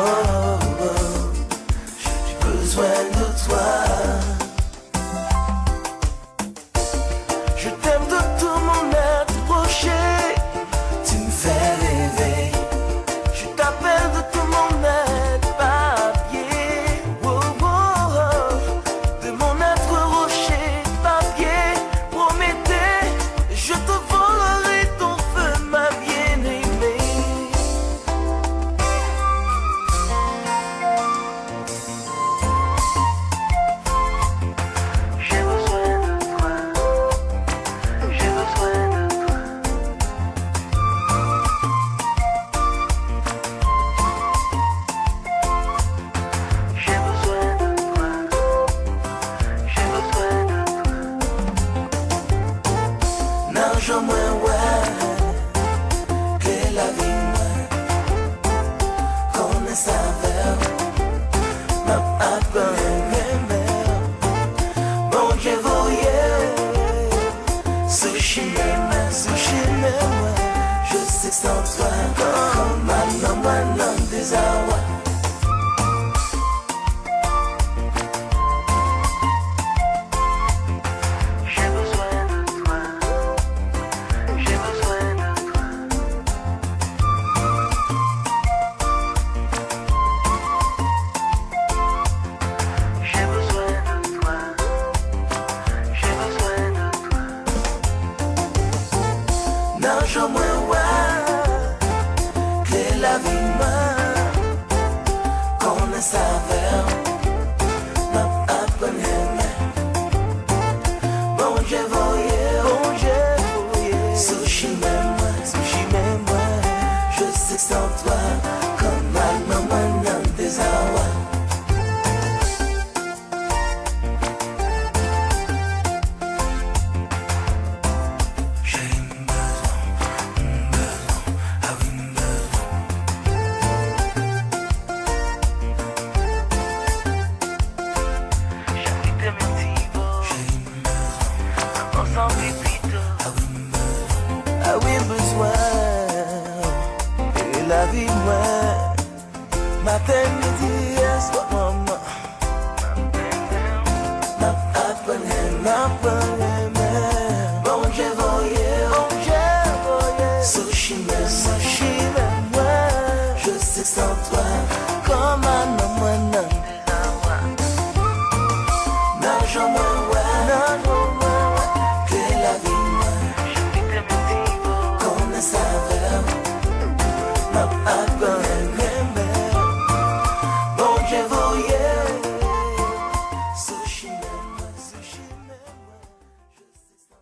oh. J'ai besoin de toi. Je t'aime de tout mon être rocher, tu me fais rêver. Je t'appelle de tout mon être papier, oh, oh, oh. De mon être rocher, papier, Prométhée, je te volerai ton feu, ma bien-aimée. J'ai besoin de toi, j'ai besoin de toi. J'ai besoin de toi, j'ai besoin de toi. Non, je moins ouais, que la vie moi, qu'on ne savait, m'a appelé mère. Mon Dieu voyait, sushi même, je sais sans toi, comme maman des awa. J'ai besoin de toi, j'ai besoin de toi. J'ai besoin de toi, j'ai besoin de toi. Non, je me vois que la vie m'a, qu'on ne savait, m'a appelé. Bon Dieu voyait, sushi même moi, je sais sans toi, comme maman des awa. J'ai une besoin, ah oui, une besoin. J'habite mes petits bords, j'ai une besoin, ensemble et plutôt, ah oui, besoin. Et la vie, moi, matin, midi, soir, maman. M'a appelé, bon Dieu voyait, sushi même moi, je sais sans toi, comme un homme des awa. Non, je me vois, que la vie moi, qu'on ne savait, m'a appelé bon Dieu voyait, sushi même moi, je sais sans toi.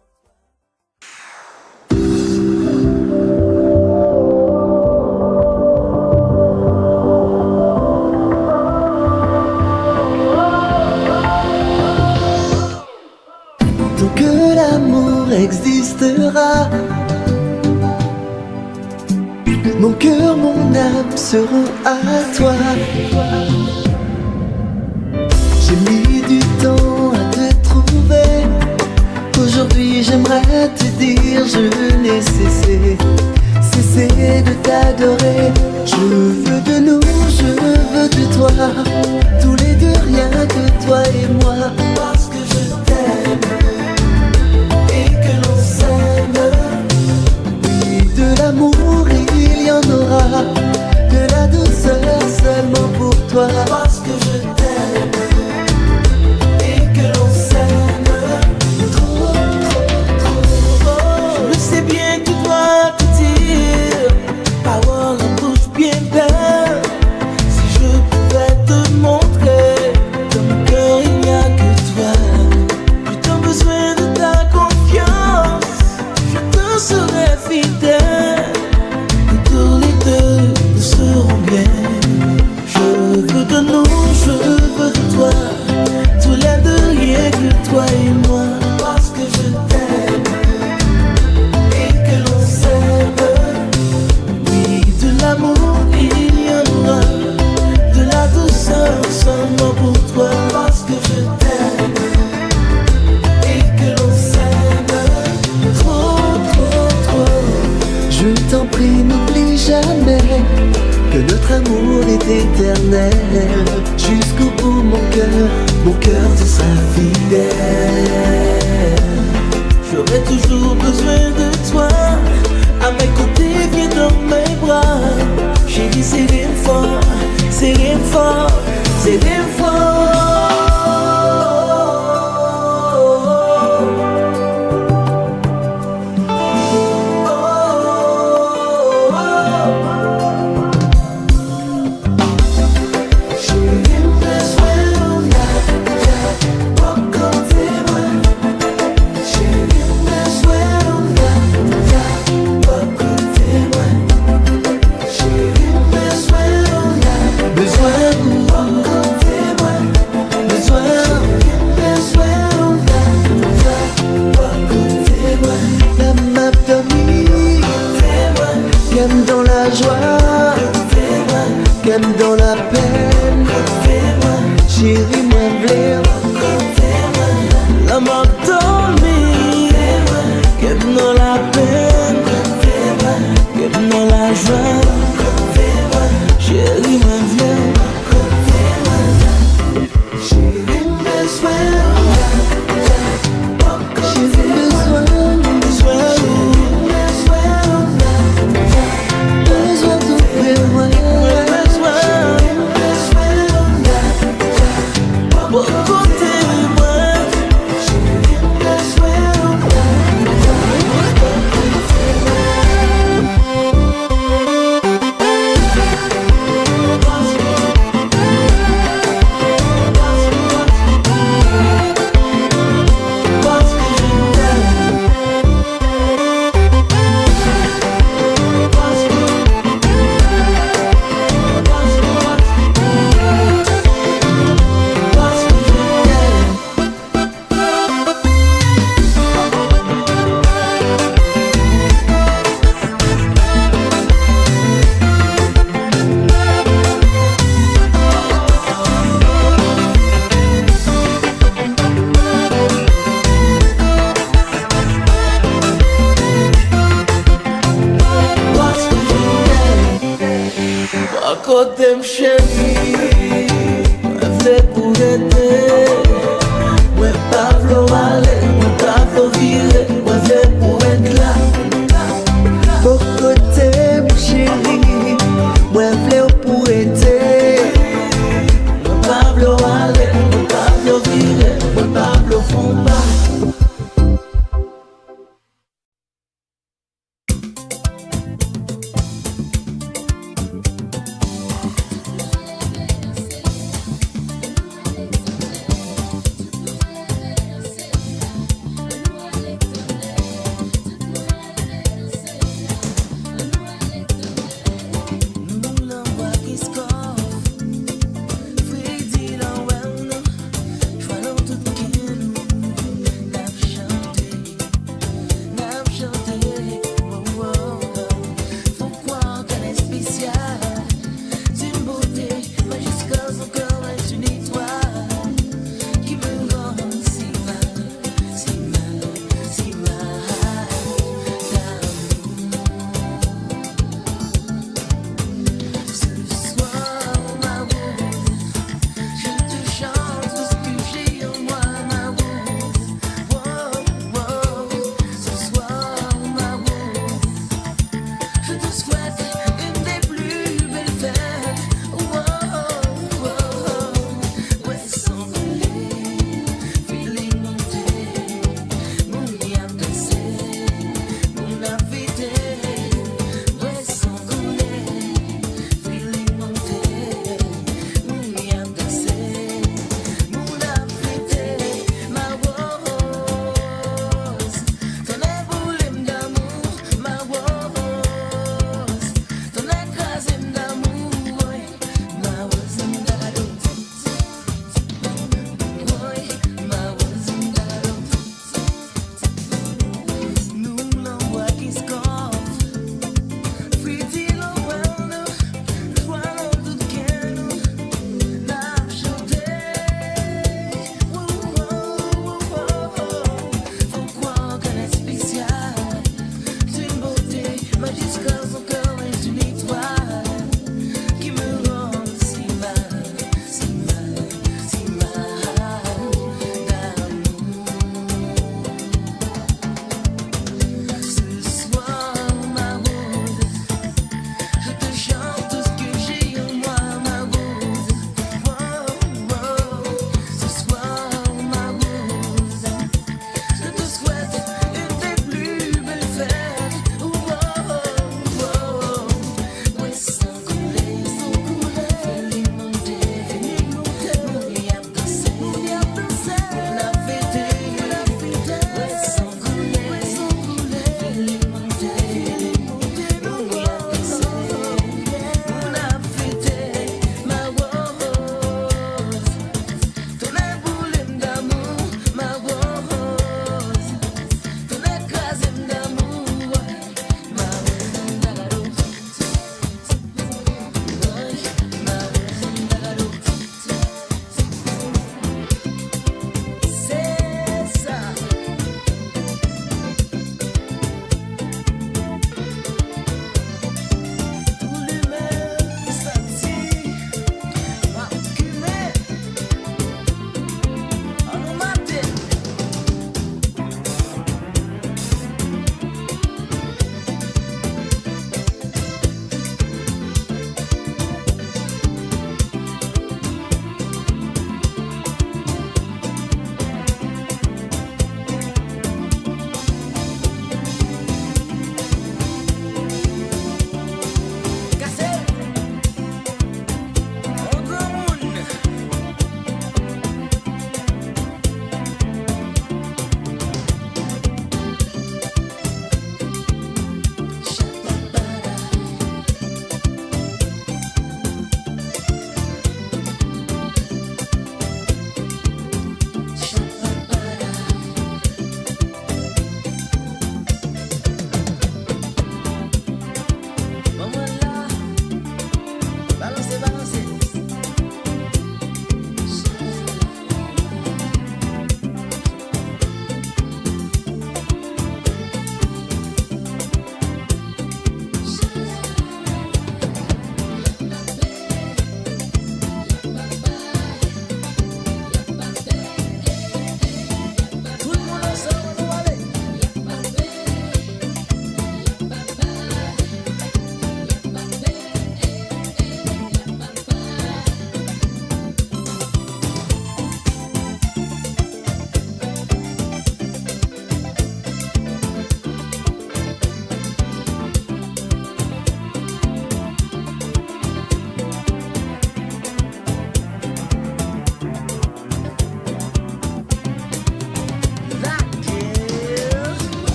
sera. Mon cœur, mon âme seront à toi. J'ai mis du temps à te trouver. Aujourd'hui j'aimerais te dire je n'ai cessé de t'adorer. Je veux de nous, je veux de toi, tous les deux rien que toi et moi. Parce que je t'aime et que l'on s'aime. Oui, de l'amour il y en aura, de la douceur seulement pour toi. Parce que je t'aime et que l'on s'aime. Trop, trop, trop. Je le sais bien, tu dois te dire, parole en bouche bien belle. Si je pouvais te montrer, dans mon cœur il n'y a que toi. J'ai tant besoin de ta confiance, je te serai fidèle. Et tous les deux nous serons bien. Je veux de nous, je veux de toi, tous les deux rien que toi et moi. Parce que je t'aime et que l'on s'aime. Oui, de l'amour il y en aura, de la douceur seulement pour toi. Parce que je t'aime et que l'on s'aime. Trop, trop, trop. Je t'en prie, n'oublie jamais que notre amour est éternel. Jusqu'au bout mon cœur te sera fidèle. J'aurai toujours besoin de toi, à mes côtés, viens dans mes bras. Chérie, serre fort, serre fort, serre fort. Dans la joie, qu'aime dans la peine. Chérie, moi v'lais. La m'a dormi, qu'aime dans la peine, qu'aime dans la joie. Chérie, moi viens. Chérie, besoin. Chérie, besoin. Côté chérie, moi fait pour aider. Moi pas vouloir aller, moi pas vouloir virer. Moi fait pour être là. Pour côté, mon chéri, moi v'lais pour aider. Moi pas vouloir aller, moi pas vouloir virer. Moi pas vouloir fond pas.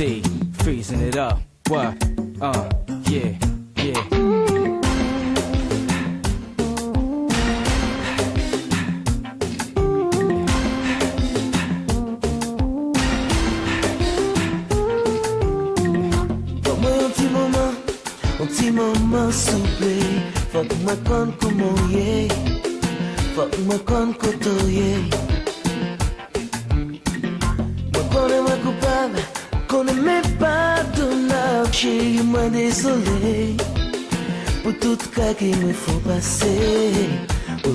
MC, freezing it up. What? Yeah, yeah. Un petit moment souple, faut que moi conne comment yé, faut que moi conne koto yé. Moi connais moi coupable, connais mes pardonnables, chérie moi désolé, pour tout cas qu'il me faut passer. Oh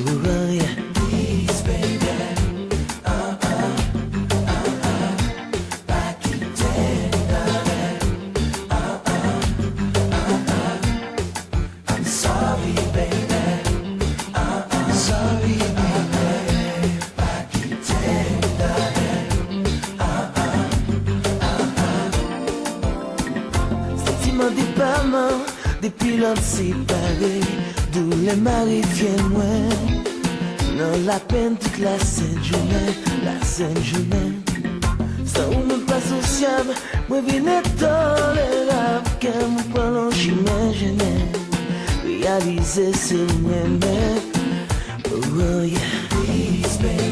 yeah, please baby. Depuis l'homme séparé, d'où les maris viennent moins. Non, la peine toute la sainte journée, la sainte journée. Ça ou même pas sociable, moi vine tolérable, car mon parlant j'imagine. Réaliser c'est moi-même. Oh yeah, please baby.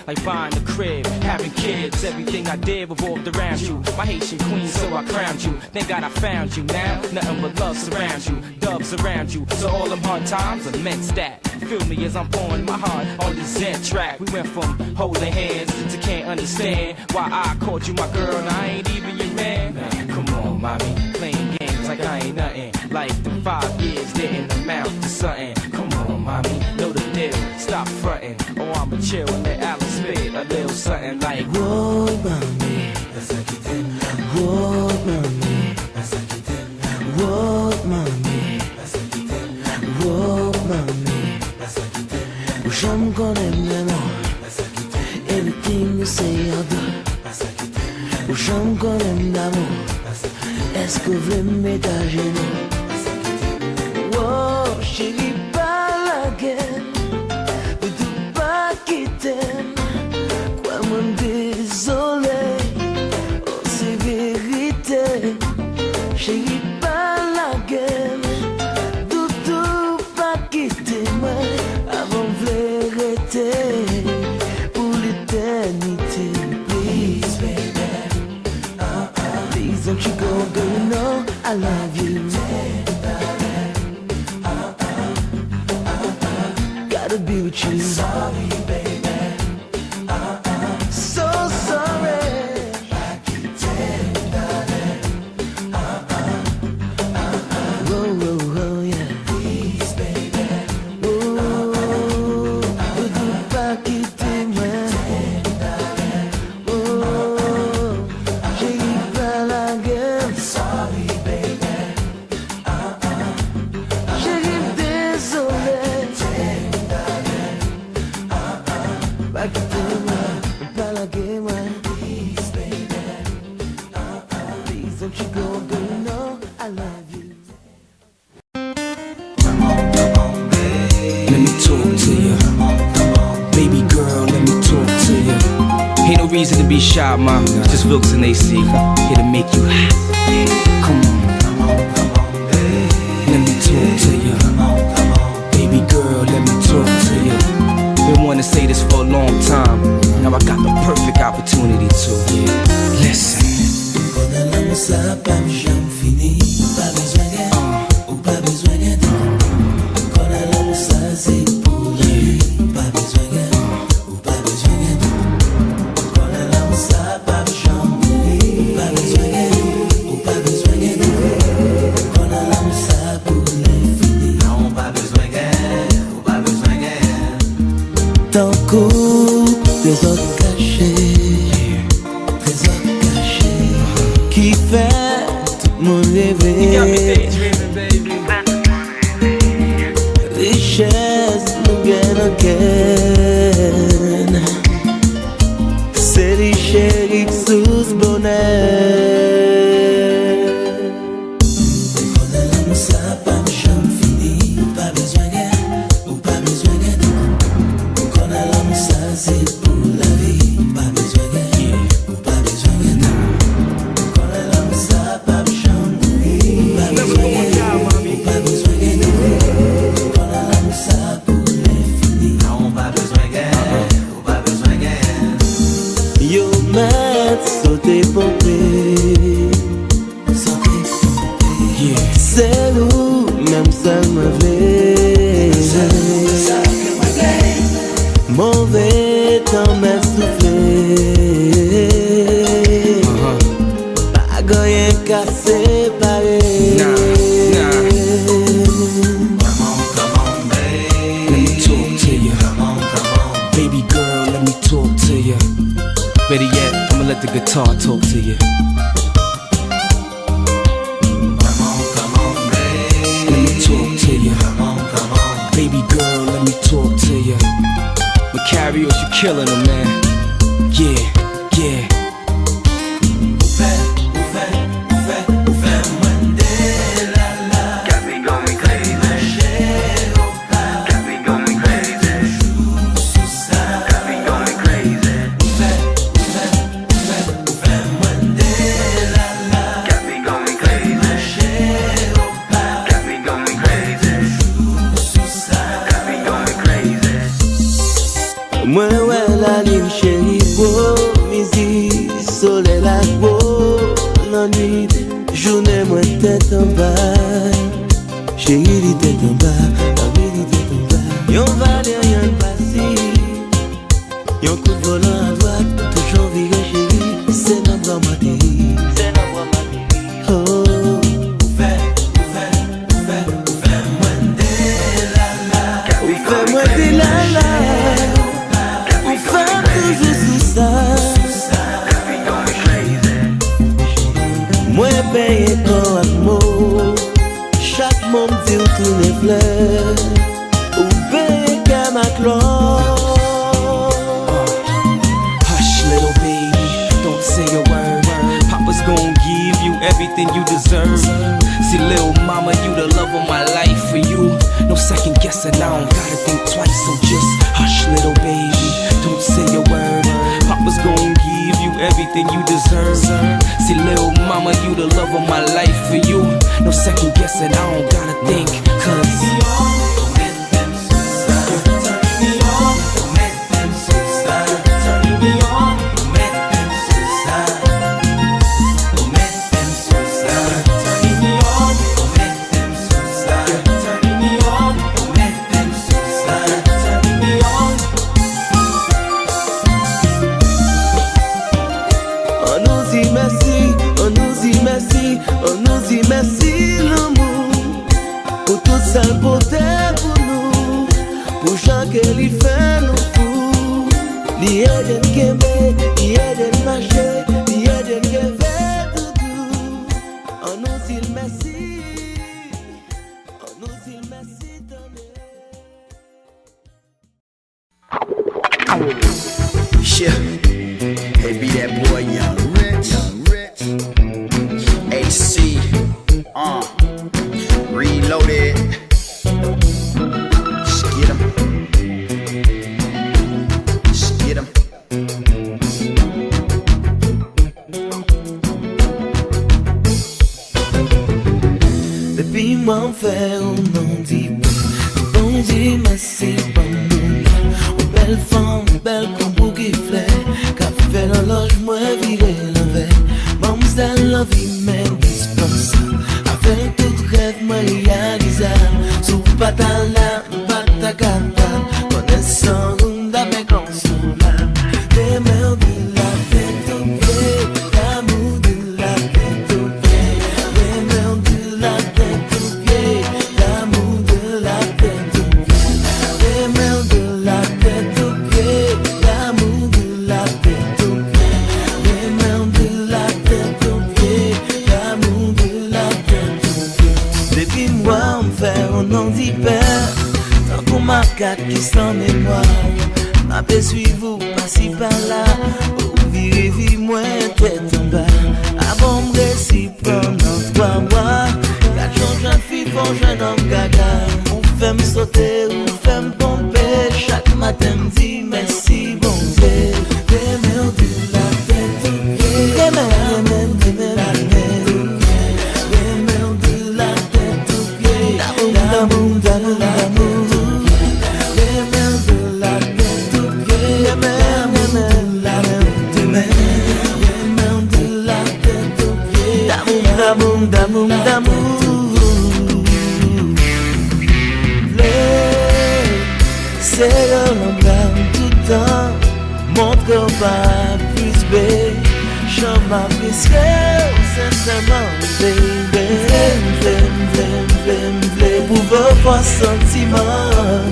Like buying a crib, having kids, everything I did revolved around you. My Haitian queen, so I crowned you. Thank God I found you. Now nothing but love surrounds you, doves around you. So all them hard times are meant that. Feel me as I'm pouring my heart on the Zen track. We went from holding hands to can't understand why I called you my girl and I ain't even your man. Man, come on, mommy, playing games like I ain't nothing. Like the 5 years didn't amount to something. Come on, mommy, know the deal. Stop fronting, or I'ma chill and let Alice spit a little something like. Whoa, mommy, whoa, mommy, whoa, mommy, whoa, mommy. J'aime qu'on aime l'amour. Everything you say I do. J'aime qu'on aime l'amour. Est-ce que vous voulez mettre à genoux? Oh, chérie, pas la guerre. Quoi, moi, désolé. Oh, c'est vérité. Chérie, pas la guerre. Doudou, pas quitter moi. Avant vérité. Pour l'éternité. Please, baby. Please don't you go, girl, you know I love you. Gotta be with you. Sorry, baby. So sorry. Whoa, whoa, whoa, yeah. Please, baby. Whoa, do pas quitter moi. Whoa, j'ai pas la gueule. Sorry, baby. J'ai désolé. Pas quitter moi, pas la gueule, moi. Please, baby. Please don't you go, girl, you know I love you. Let me talk to you. Baby girl, let me talk to you. Ain't no reason to be shy, ma. Just Wilkes and AC. Here to make you hot. Come on. Let me talk to you. Baby girl, let me talk to you. Been wanting to say this for a long time. Now I got the perfect opportunity to. Listen. Ça pas jamais fini, pas besoin de, ou pas besoin de. Quand la langue ça c'est pour la vie, pas besoin de, ou pas besoin de. Quand la langue ça pas jamais, pas besoin de, ou pas besoin de. Quand la langue ça pour l'infini, non pas besoin de, ou pas besoin de. Tant que des autres cachés. Qui fait tout mon rêver. Richesse, nous gagne again. C'est les chéris sous ce bonheur. Quand la langue ça pas jamais fini, pas besoin de, ou pas besoin de. Quand la langue ça c'est pour la vie, pas besoin de, ou pas besoin de. Sauter pompé, c'est où même ça me plaît. Mauvais temps m'a soufflé, pas gagné qu'à séparer. Come on, babe. Let me talk to you. Come on. Baby girl, let me talk to you. Better yet, I'ma let the guitar talk to you. Come on, babe. Let me talk to you. Come on. Baby girl, let me talk to you. Macarios, you killing them, man. Yeah. Got me going crazy. Got me going crazy. Got me going crazy. Got me going crazy. Got me going crazy. Got me going crazy. Moi ouais la ligne chérie, beau musique, soleil la beau, la nuit, journée moi tête en bas, chérie tête en bas, la nuit tête en bas. Y'en va derrière une passée, y'en coup de volant à droite, toujours viré chérie, c'est dans bras matéri, c'est dans bras matéri. Oh. Fais-moi des la. Moi paye ton amour. Chaque monde dit où tous les fleurs. Ou paye qu'à ma clore. Hush, little baby, don't say a word. Papa's gonna give you everything you deserve. See, little mama, you the love of my life. For you, no second guessing, I don't gotta think twice. So just hush, little baby, don't say a word. Papa's gonna give you everything you deserve. See, little mama, you the love of my life. For you, no second guessing, I don't gotta think. Merci l'amour pour tout ça beauté pour nous, pour chaque qui fait nous fous. L'y a des kébé, l'y a des marchés, l'y a des kébé tout. On nous dit merci, on nous dit merci Yeah, they be that boy Young Rich. HC, reloaded. Skid 'em. Depuis m'en faire, on m'en dit bon Dieu merci, bon Dieu. moi virer l'envers. Bon, ça la vie m'indispensable. Avec tout rêve, moi réalisable. Sous patal là, pas ta capable. Connaissant une dame consolable. Les mères de la tête au pied, l'amour de la tête au pied. Les mères de la tête au pied, l'amour de la tête au pied. Les mères de la tête au pied, l'amour de la tête au pied. Les mères de la tête au pied, l'amour de la tête au pied. Depuis moi, on me fait un nom d'hyper. Tant qu'on m'a quatre qui sans mémoire. Ma paix suivre par-ci par-là. Ou virer moi tête en bas. Avant me récit pendant 3 mois. Quatre jeunes filles font jeune homme gaga. Ou fait me sauter, ou fait me pomper. Chaque matin me dit merci bon Dieu. Les mères de la tête au pied. Les mères de la tête au pied. Les mères de la tête au pied. D'amour, d'amour, d'amour. D'amour, d'amour, d'amour. C'est le blâme tout le temps. Montre qu'on va plus belle. Je m'apprécie sincèrement, baby. V'lait pour vos sentiments.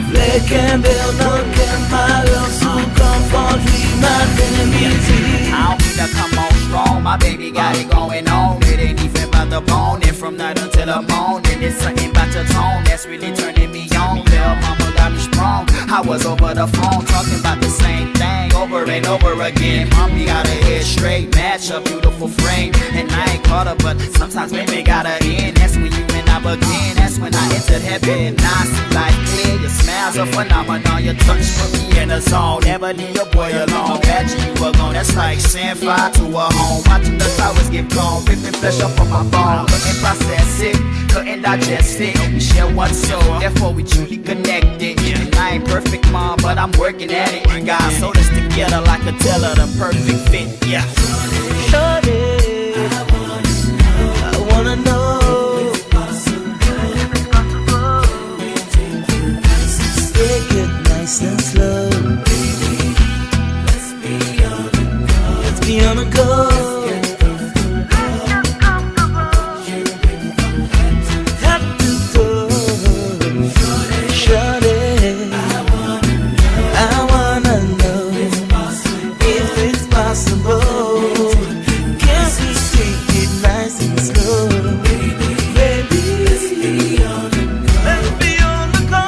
V'lait qu'un bel dans quel malheur sous confort, lui matin midi. I don't need to come on strong, my baby got it going on. It ain't even about the bone, and from night until the morning, it's something about your tone that's really turning me on. Little mama got me strong. I was over the phone talking about the same thing over and over again. Mommy got her head straight, match a beautiful frame, and I ain't caught her, but sometimes baby got her in. That's when you and I begin. That's when I entered heaven. Now I see life clear. Your smile's a phenomenon. Your touch put me in a zone. Never leave your boy alone. Imagine you alone. That's like saying fire to a home. Watching the towers get gone, ripping flesh up from my bone. Couldn't process it, couldn't digest it. We share one soul, therefore we truly connected. And I ain't perfect, mom, but I'm working at it. And God sold us together like a teller, the perfect fit. Yeah. Shorty, I wanna know. Take it nice and slow. Let's be on the go. Head to toe. Shorty, I wanna know if it's possible. Can we take it nice and slow? Baby, let's be on the go. Let's be on the go.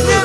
Yeah.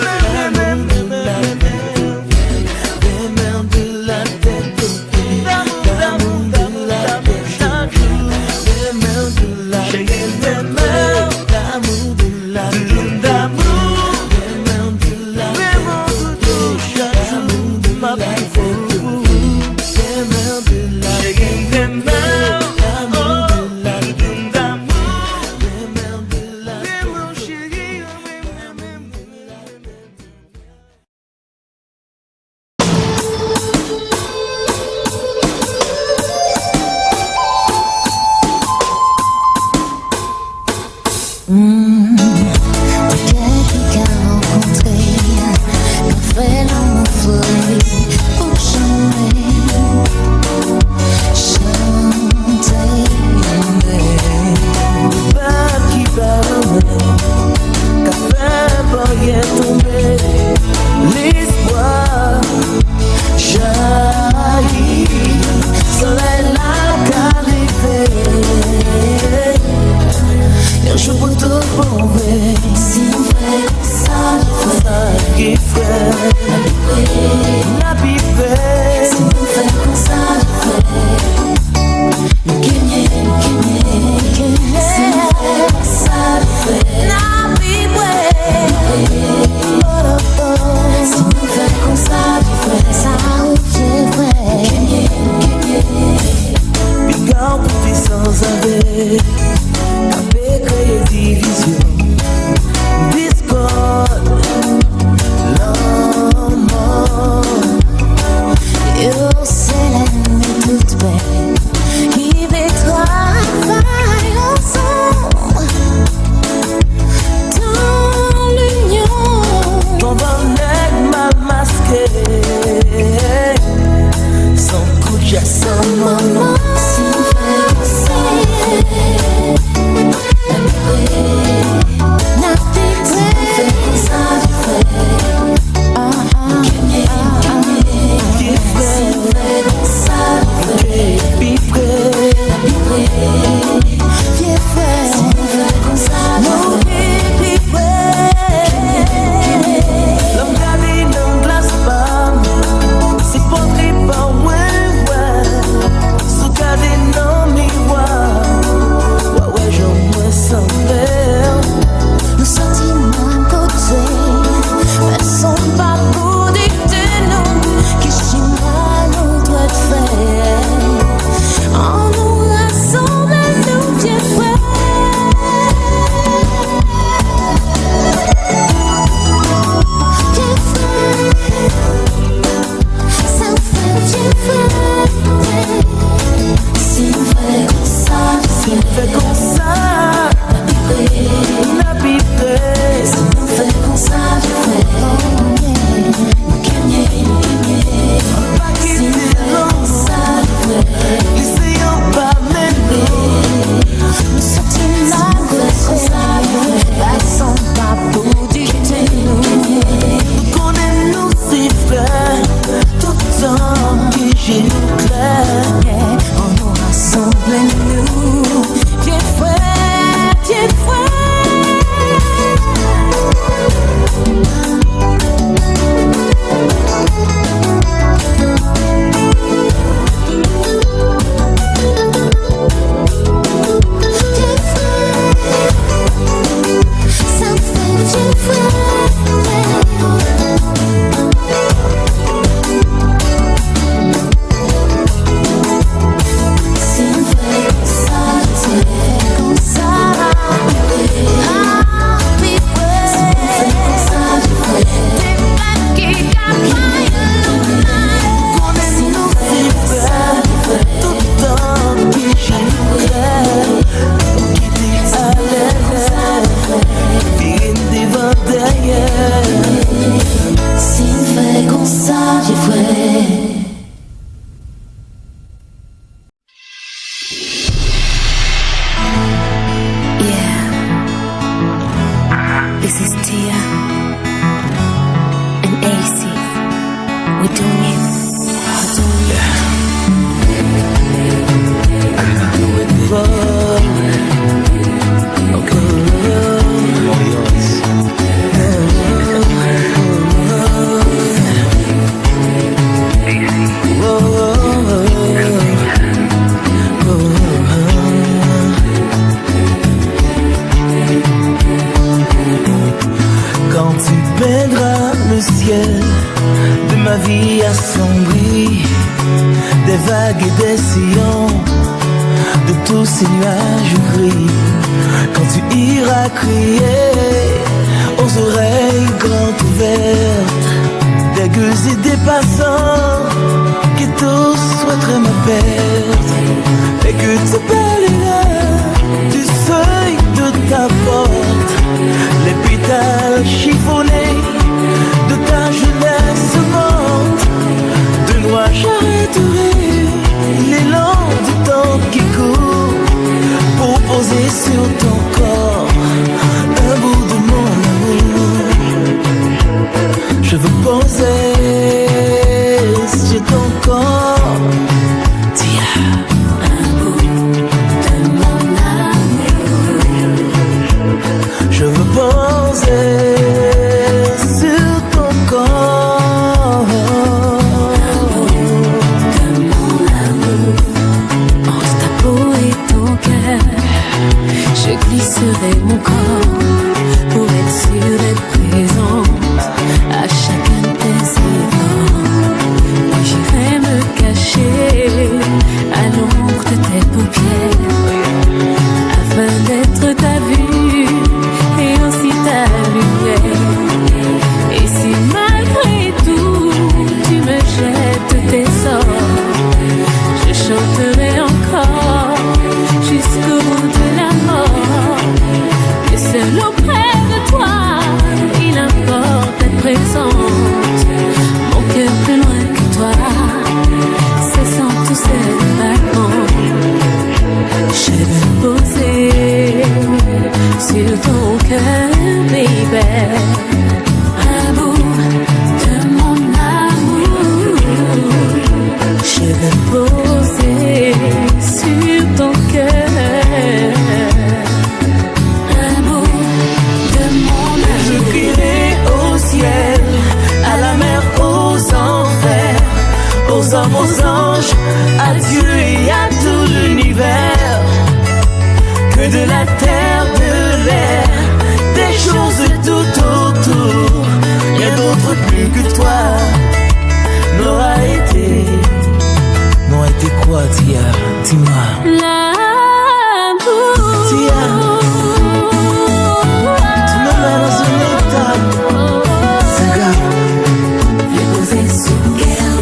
and AC. We're doing it. Quand tu peindras le ciel de ma vie assombrie, des vagues et des sillons, de tous ces nuages gris, quand tu iras crier aux oreilles grandes ouvertes, des gueux et des passants qui tous souhaiteraient ma perte, et que tu balayeras du seuil de ta porte les pétales chiffonnés de ta jeunesse morte. De loin j'arrêterai l'élan du temps qui court pour poser sur ton corps un bout de mon amour. Je veux poser sur ton corps, tia, un bout de mon amour. Je veux poser sur ton corps, un bout de mon amour. Entre ta peau et ton cœur, je glisserai mon corps pour être sûr d'être présent à chacun de tes efforts. Puis j'irai me cacher à l'ombre de tes paupières afin d'être ta vue et aussi ta lumière. Et si malgré tout tu me jettes tes sorts, je chanterai encore jusqu'au bout de la mort. Que seul auprès de toi il importe d'être présente. Mon cœur plus loin que toi, c'est sans tous ces battements. Je veux poser sur ton cœur, baby, un bout de mon amour. Je veux poser sur ton cœur un bout de mon amour. Je crierai au ciel, à la mer, aux enfers, aux hommes, aux anges, à Dieu et à tout l'univers. Que de la terre, de l'air, des choses tout autour, y'a d'autres plus que toi. N'aura été quoi, Tia? Dis-moi. L'amour. Tia, tu me mets dans un état. C'est grave. Viens poser sous le cœur.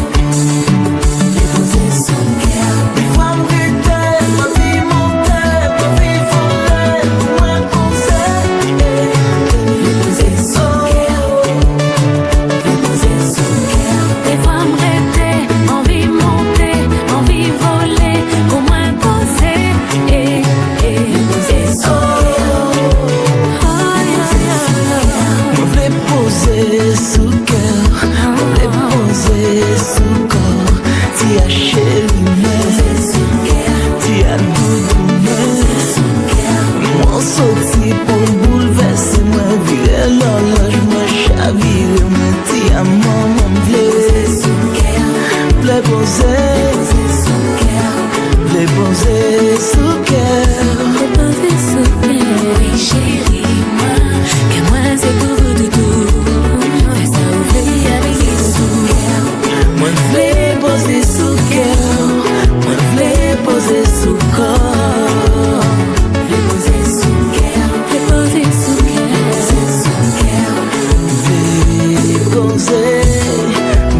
Viens poser sous le cœur. Des fois me guetter, ma vie montait, ma vie volait, moins pensait. Viens poser sous le cœur. Viens poser sous le cœur. Des fois me guetter, envie monter, envie voler, au moins poser. Viens poser sous le cœur. On voulait poser sous cœur, on voulait poser sous corps. Tia chérie, Tia doudou, moi sorti pour bouleverser moi, virer l'horloge, moi chavire, moi Tia maman voulait poser, voulait poser sous cœur. Poser sous le cœur. Oui chérie, moi, que moi c'est pour vous de tout. Fais ça ouvrir avec les sous. Moi voulais poser sous cœur, moi voulais poser sous corps. Viens poser sous le cœur. Viens poser sous le cœur. Voulais poser,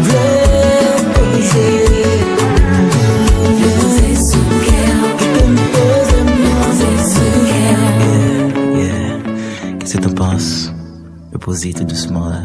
voulais poser. Viens poser sous le cœur. Viens poser sous le cœur. Yeah. Qu'est-ce que t'en penses? Me poser tout doucement là.